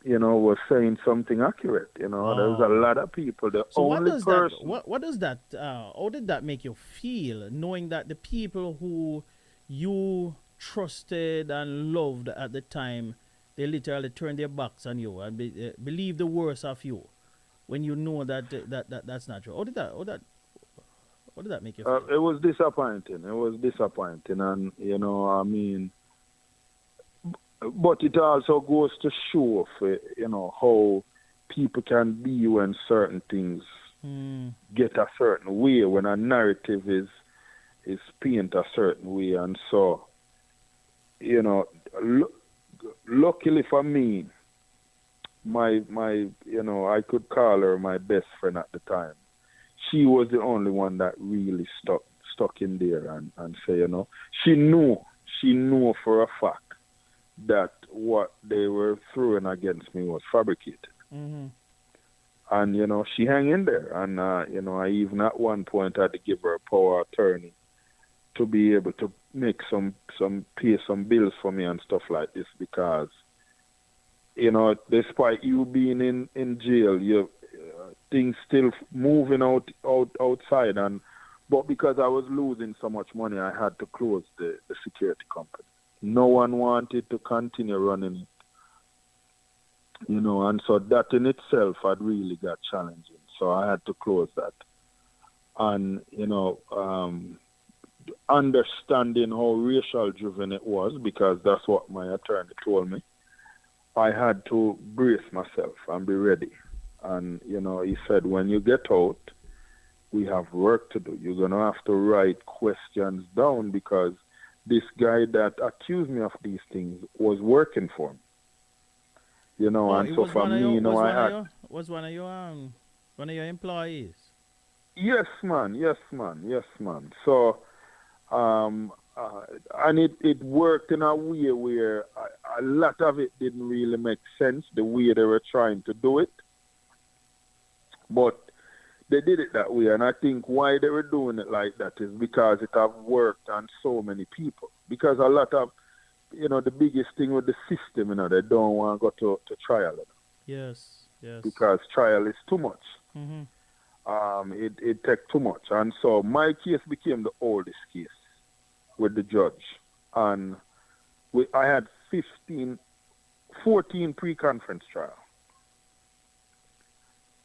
Speaker 9: you know, was saying something accurate. You know, there was a lot of people.
Speaker 5: So what does that? How did that make you feel, knowing that the people who you trusted and loved at the time, they literally turned their backs on you and believed the worst of you? when you know that's not true? How did that make you feel?
Speaker 9: It was disappointing. It was disappointing, and I mean, but it also goes to show, for, how people can be when certain things get a certain way, when a narrative is painted a certain way, and so, luckily for me, my I could call her my best friend at the time. She was the only one that really stuck in there and say, she knew for a fact that what they were throwing against me was fabricated.
Speaker 5: Mm-hmm.
Speaker 9: And, she hung in there. And, I even at one point had to give her a power of attorney to be able to make pay some bills for me and stuff like this because, despite you being in jail, things still moving outside. But because I was losing so much money, I had to close the security company. No one wanted to continue running it. And so that in itself had really got challenging. So I had to close that. And, understanding how racial driven it was, because that's what my attorney told me, I had to brace myself and be ready. And, he said, when you get out, we have work to do. You're going to have to write questions down because this guy that accused me of these things was working for me. And so for me,
Speaker 5: was one of your employees?
Speaker 9: Yes, man. So, and it worked in a way where a lot of it didn't really make sense, the way they were trying to do it. But they did it that way, and I think why they were doing it like that is because it have worked on so many people. Because a lot of, the biggest thing with the system, they don't want to go to trial.
Speaker 5: Yes.
Speaker 9: Because trial is too much.
Speaker 5: Mm-hmm.
Speaker 9: It takes too much. And so my case became the oldest case with the judge. And I had 14 pre-conference trials.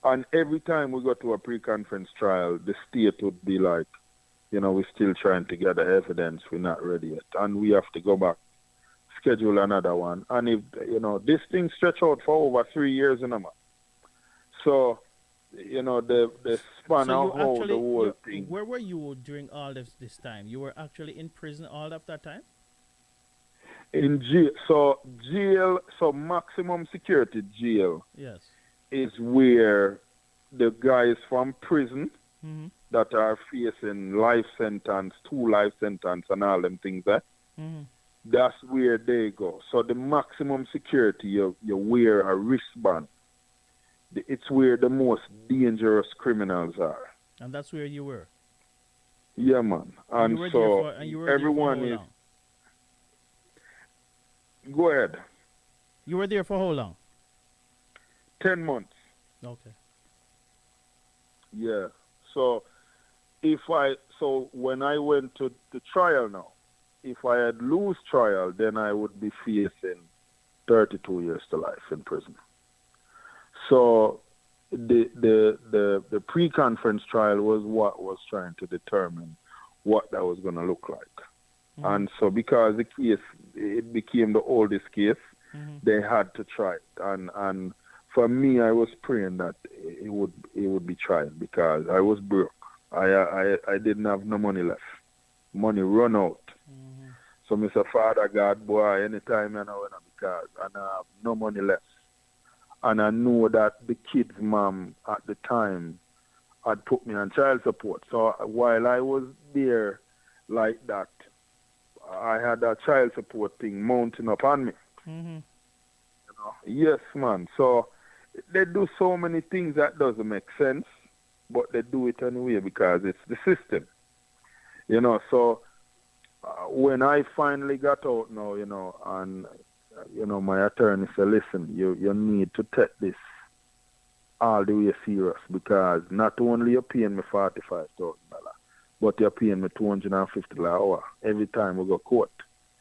Speaker 9: And every time we go to a pre-conference trial, the state would be like, we're still trying to gather evidence, we're not ready yet. And we have to go back, schedule another one. And if, this thing stretch out for over 3 years in a month. So, the span of how the whole thing.
Speaker 5: Where were you during all this time? You were actually in prison all of that time?
Speaker 9: In jail, so maximum security jail.
Speaker 5: Yes.
Speaker 9: Is where the guys from prison
Speaker 5: mm-hmm.
Speaker 9: that are facing life sentence, 2 life sentence, and all them things there.
Speaker 5: Mm-hmm.
Speaker 9: That's where they go. So the maximum security, you wear a wristband. It's where the most dangerous criminals are.
Speaker 5: And that's where you were.
Speaker 9: Yeah, man. And so everyone is. Go ahead.
Speaker 5: You were there for how long?
Speaker 9: 10 months.
Speaker 5: Okay.
Speaker 9: Yeah. So when I went to the trial now, if I had lose trial, then I would be facing 32 years to life in prison. So the pre-conference trial was what was trying to determine what that was going to look like. Mm-hmm. And so because the case, it became the oldest case, mm-hmm. they had to try it. And for me, I was praying that it would be tried because I was broke. I didn't have no money left. Money run out.
Speaker 5: Mm-hmm.
Speaker 9: So Mr. Father God, boy, anytime because I have no money left. And I know that the kid's mom at the time had put me on child support. So while I was there like that, I had that child support thing mounting up on me.
Speaker 5: Mm-hmm.
Speaker 9: Yes, man. So they do so many things that doesn't make sense, but they do it anyway because it's the system. So when I finally got out now, and my attorney said, listen, you need to take this all the way serious because not only you're paying me $45,000, but you're paying me $250 an hour every time we go court.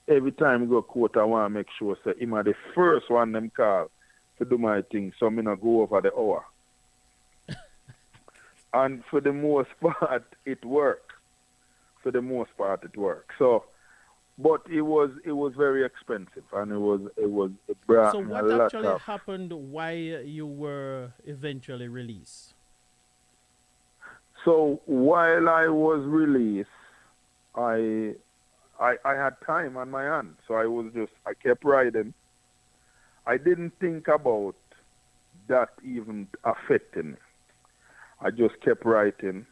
Speaker 9: Every time we go court, I want to make sure say him are the first one them call to do my thing, so I'm not go over the hour. and for the most part, it worked. For the most part, it worked. So, but it was very expensive, and it brought
Speaker 5: So
Speaker 9: me a
Speaker 5: what
Speaker 9: lot
Speaker 5: actually
Speaker 9: of.
Speaker 5: happened why you were eventually released?
Speaker 9: So while I was released, I had time on my hands, so I kept writing. I didn't think about that even affecting me. I just kept writing.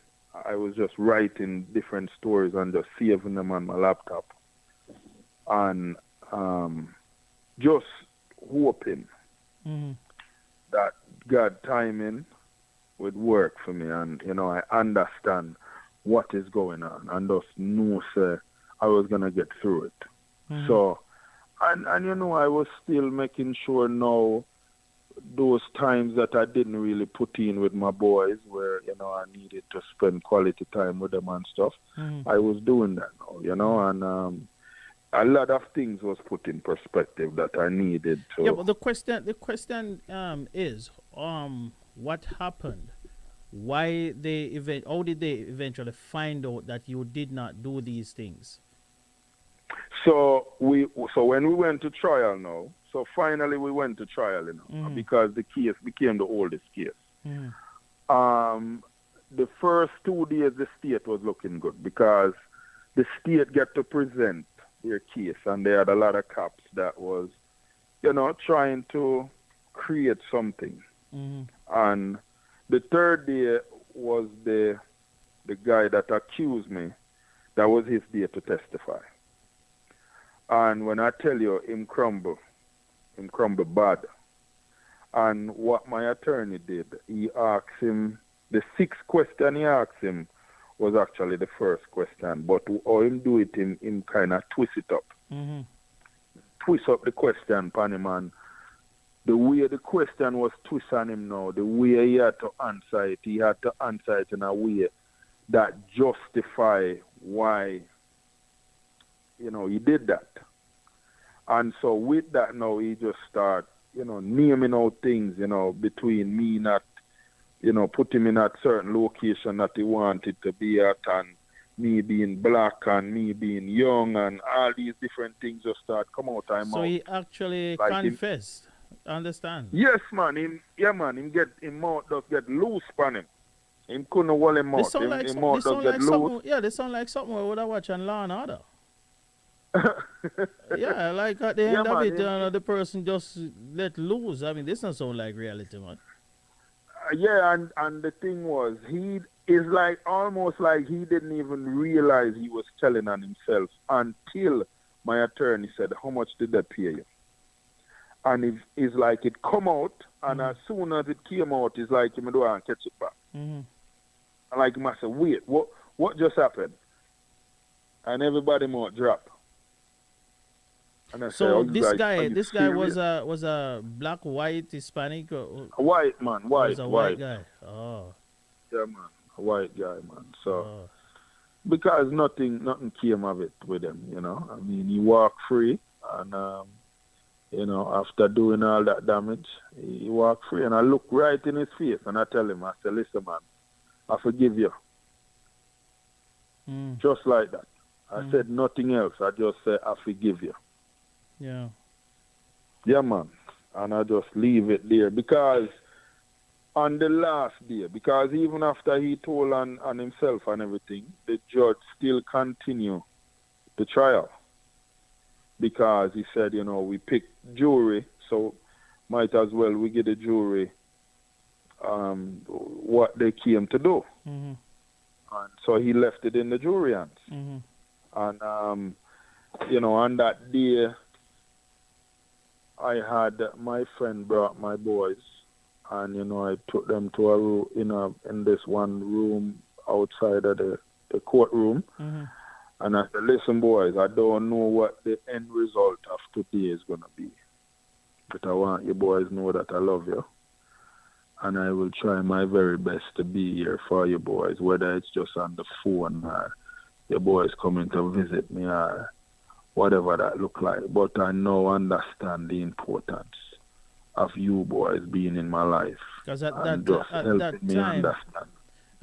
Speaker 9: I was just writing different stories and just saving them on my laptop, and just hoping that God timing would work for me, and I understand what is going on, and just know say I was gonna get through it. So, and I was still making sure now those times that I didn't really put in with my boys, where I needed to spend quality time with them and stuff. I was doing that now, and a lot of things was put in perspective that I needed to.
Speaker 5: Yeah, but the question is what happened? Why how did they eventually find out that you did not do these things?
Speaker 9: So when we went to trial now, so finally we went to trial, because the case became the oldest case. The first 2 days the state was looking good because the state got to present their case, and they had a lot of cops that was, trying to create something. And the third day was the guy that accused me. That was his day to testify. And when I tell you, him crumble bad. And what my attorney did, he asked him, the sixth question he asked him was actually the first question, but how him do it, him kind of twist it up. Twist up the question upon him, and the way the question was twist on him now, the way he had to answer it, he had to answer it in a way that justify why, he did that. And so with that now, he just start, naming out things, between me not, put him in a certain location that he wanted to be at, and me being black and me being young, and all these different things just start come out of him.
Speaker 5: So he actually confessed. Understand?
Speaker 9: Yes, man. Him mouth just get loose on him. Him couldn't hold him out. Him mouth just get loose.
Speaker 5: Yeah, they sound like something we would have watched on Law and Order. Yeah, like at the end of it, the person just let loose. I mean, this doesn't sound like reality, man.
Speaker 9: Yeah, and the thing was, he is like almost like he didn't even realize he was telling on himself until my attorney said, "How much did that pay you?" And it's like it come out, and as soon as it came out, it's like him do and catch it back. And like him I said, "Wait, what just happened?" And everybody mouth drop.
Speaker 5: So this guy was a black, white, Hispanic.
Speaker 9: A white man, white
Speaker 5: guy. Oh.
Speaker 9: Yeah, man, a white guy, man. So because nothing came of it with him, I mean, he walked free, and after doing all that damage, he walked free, and I look right in his face, and I tell him, I say, "Listen, man, I forgive you." Just like that. I said nothing else. I just said, "I forgive you."
Speaker 5: Yeah.
Speaker 9: Yeah, man. And I just leave it there, because on the last day, because even after he told on himself and everything, the judge still continue the trial, because he said, we picked jury, so might as well we get the jury what they came to do. And so he left it in the jury hands. And on that day, I had my friend brought my boys, and I took them to a room in this one room outside of the courtroom, and I said, "Listen, boys, I don't know what the end result of today is gonna be, but I want you boys know that I love you, and I will try my very best to be here for you boys, whether it's just on the phone or your boys coming to visit me or whatever that look like. But I now understand the importance of you boys being in my life."
Speaker 5: Because at
Speaker 9: and
Speaker 5: that
Speaker 9: just helping me understand.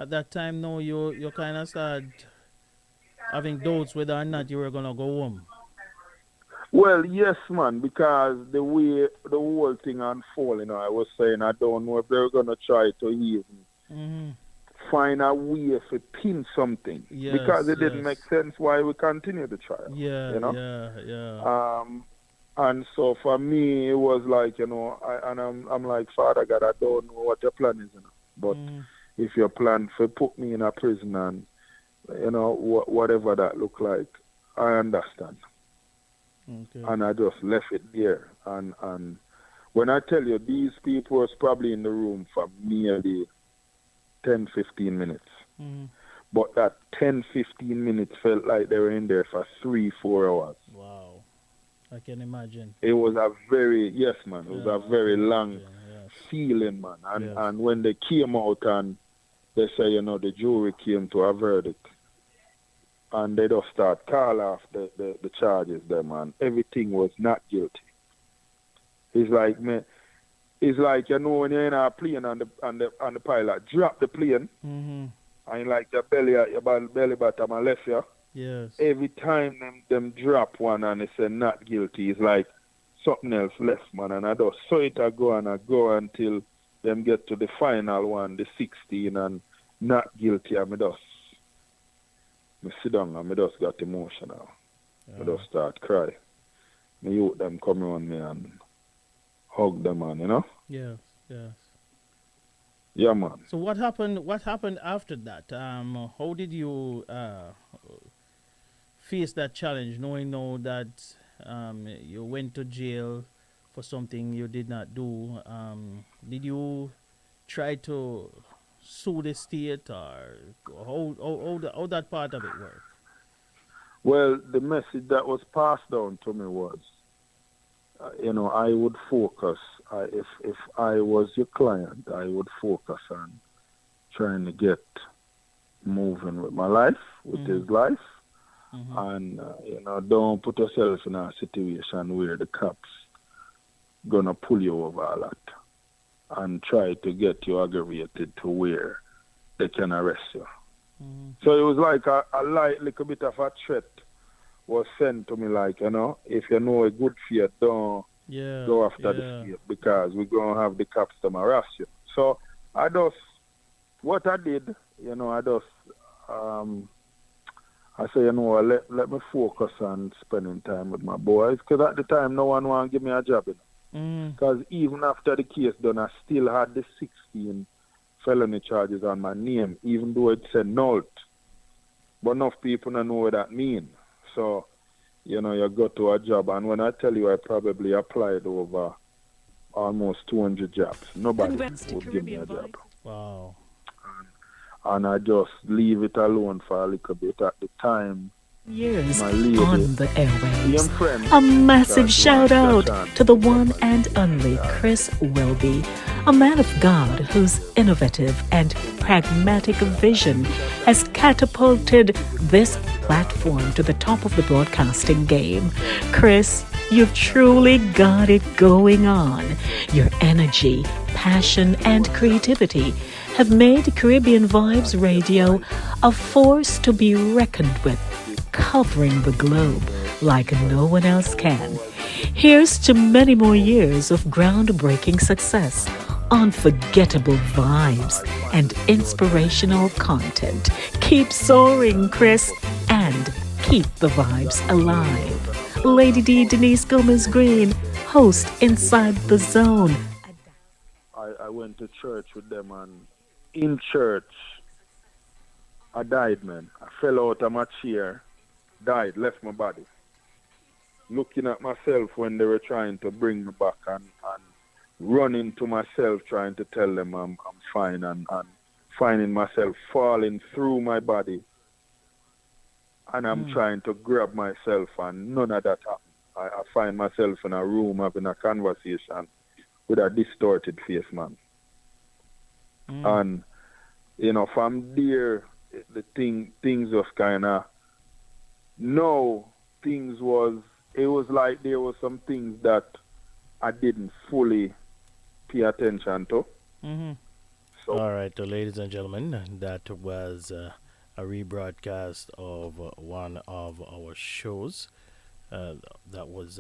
Speaker 5: at that time, no, you kind of started having doubts whether or not you were gonna go home.
Speaker 9: Well, yes, man, because the way the whole thing unfolded, I was saying I don't know if they're gonna try to even
Speaker 5: Mm-hmm.
Speaker 9: find a way to pin something because
Speaker 5: Yes,
Speaker 9: it didn't make
Speaker 5: yes.
Speaker 9: sense why we continue the trial,
Speaker 5: Yeah,
Speaker 9: you know.
Speaker 5: yeah, yeah.
Speaker 9: And so for me, it was like, I'm like, Father God, I don't know what your plan is, but
Speaker 5: Mm,
Speaker 9: if your plan for put me in a prison and whatever that look like, I understand.
Speaker 5: okay.
Speaker 9: And I just left it there. And when I tell you, these people was probably in the room for nearly 10, 15 minutes.
Speaker 5: Mm,
Speaker 9: But that 10, 15 minutes felt like they were in there for 3, 4 hours.
Speaker 5: wow. I can imagine.
Speaker 9: It was a very, yes, man, it was
Speaker 5: Yeah,
Speaker 9: a very long
Speaker 5: yes.
Speaker 9: feeling, man.
Speaker 5: Yes.
Speaker 9: And when they came out and they say, the jury came to a verdict, and they just start call off the charges there, man. Everything was not guilty. It's like, man, it's like, when you're in a plane and the pilot drop the plane,
Speaker 5: Mm-hmm.
Speaker 9: and like your belly bottom and left you.
Speaker 5: Yes.
Speaker 9: Every time them drop one and they say not guilty, it's like something else left, man. And I just saw it I go until them get to the final one, the 16, and not guilty. And me sit down and me just got emotional. I just start cry. Me youth them come around me and hug them, man,
Speaker 5: Yes, yes.
Speaker 9: Yeah, man.
Speaker 5: So what happened? What happened after that? How did you face that challenge, knowing now that you went to jail for something you did not do? Did you try to sue the state, or how that part of it worked?
Speaker 9: Well, the message that was passed down to me was, I would focus. If I was your client, I would focus on trying to get moving with my life, with his life, and don't put yourself in a situation where the cops gonna pull you over a lot and try to get you aggravated to where they can arrest you. So it was like a light little bit of a threat was sent to me, like, if you know a good fear, don't go after the fear, because we're going to have the cops to harass you. So what I did, I say, let me focus on spending time with my boys, because at the time, no one want to give me a job, because even after the case done, I still had the 16 felony charges on my name, even though it said null. But enough people don't know what that means. So, you go to a job, and when I tell you I probably applied over almost 200 jobs, nobody would give me a job.
Speaker 5: Wow.
Speaker 9: And I just leave it alone for a little bit. At the time,
Speaker 10: years
Speaker 9: my lady,
Speaker 10: on the airwaves.
Speaker 9: friend,
Speaker 10: A massive shout out to the one and only Chris Whilby, a man of God whose innovative and pragmatic vision has catapulted this platform to the top of the broadcasting game. Chris, you've truly got it going on. Your energy, passion, and creativity have made Caribbean Vibes Radio a force to be reckoned with, covering the globe like no one else can. Here's to many more years of groundbreaking success, unforgettable vibes, and inspirational content. Keep soaring, Chris, and keep the vibes alive. Lady D Denise Gomez Green, host Inside the Zone.
Speaker 9: I went to church with them, and in church, I died, man. I fell out of my chair, died, left my body. Looking at myself when they were trying to bring me back, and running to myself, trying to tell them I'm fine, and finding myself falling through my body. And I'm trying to grab myself, and none of that happened. I find myself in a room having a conversation with a distorted face, man. And, from there, things was kind of, it was like there were some things that I didn't fully pay attention to. So
Speaker 5: All right, ladies and gentlemen, that was a rebroadcast of one of our shows that was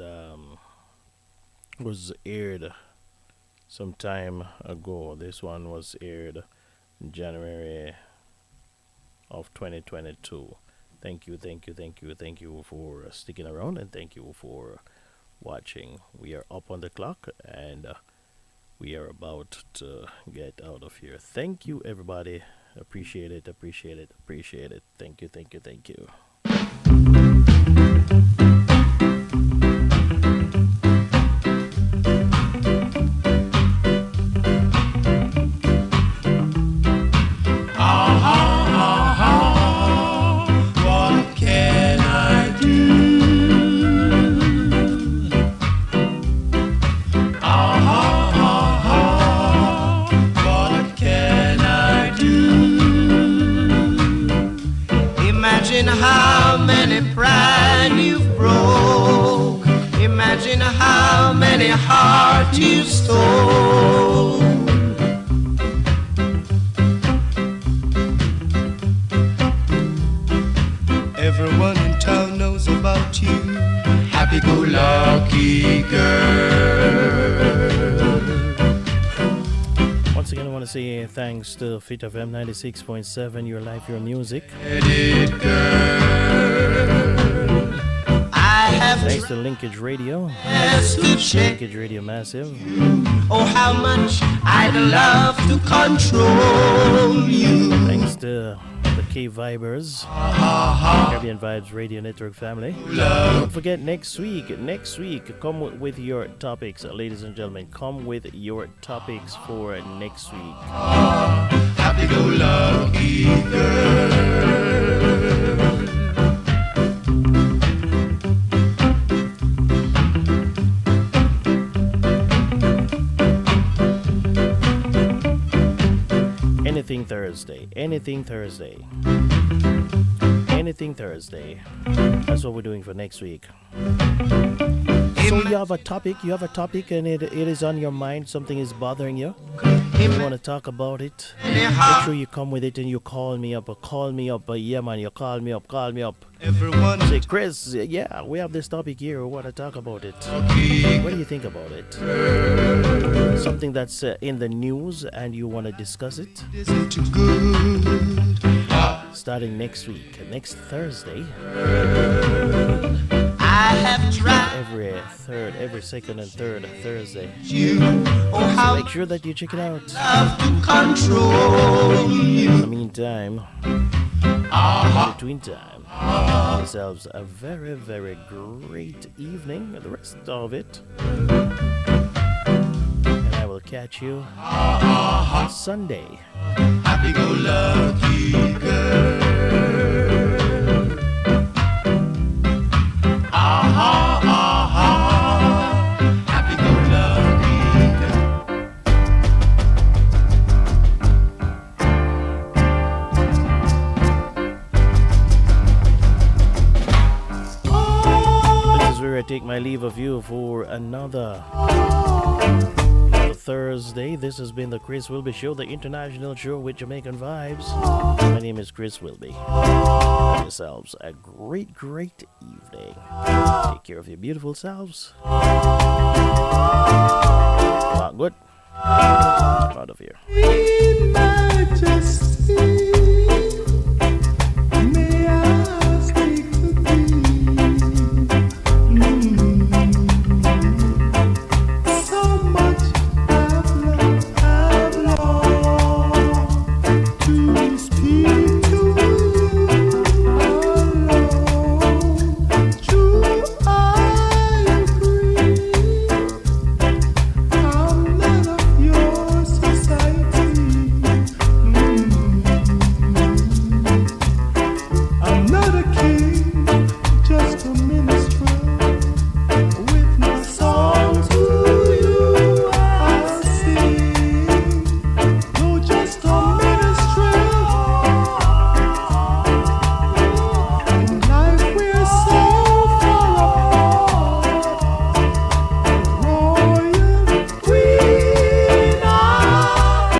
Speaker 5: aired some time ago. This one was aired in January of 2022. Thank you, thank you, thank you, thank you for sticking around, and thank you for watching. We are up on the clock, and we are about to get out of here. Thank you, everybody. Appreciate it, appreciate it, appreciate it. Thank you, thank you, thank you.
Speaker 1: What can I do? What can I do? Imagine how many pride you've broke. Imagine how many hearts you stole. Everyone in town knows about you. Happy-go-lucky girl.
Speaker 5: Once again, I want to say thanks to Fit FM 96.7, Your Life, Your Music. Thanks to Linkage Radio. Linkage Radio Massive.
Speaker 1: Oh, how much I'd love to control you.
Speaker 5: Thanks to the K Vibers, Caribbean Vibes Radio Network family. Don't forget next week, come with your topics, ladies and gentlemen. Come with your topics for next week.
Speaker 1: Happy-go-lucky girl.
Speaker 5: Anything Thursday. Anything Thursday. Anything Thursday. That's what we're doing for next week. So you have a topic, and it is on your mind, something is bothering you. You want to talk about it, make sure you come with it and you call me up. Yeah, man, you call me up.
Speaker 1: Everyone
Speaker 5: Say, Chris, yeah, we have this topic here, we want to talk about it. What do you think about it? Something that's in the news and you want to discuss it?
Speaker 1: isn't too good.
Speaker 5: Starting next week, next Thursday.
Speaker 1: I have tried
Speaker 5: Every second and third Thursday.
Speaker 1: you. Oh, how
Speaker 5: Make sure that you check it out.
Speaker 1: love to control you.
Speaker 5: In the meantime, in between time, have yourselves a very, very great evening, the rest of it. And I will catch you on Sunday.
Speaker 1: Happy-go-lucky girl. Happy-go-lucky girl.
Speaker 5: This is where I take my leave of you for another Thursday. This has been the Chris Whilby Show, the international show with Jamaican vibes. My name is Chris Whilby. Have yourselves a great, great evening. Take care of your beautiful selves.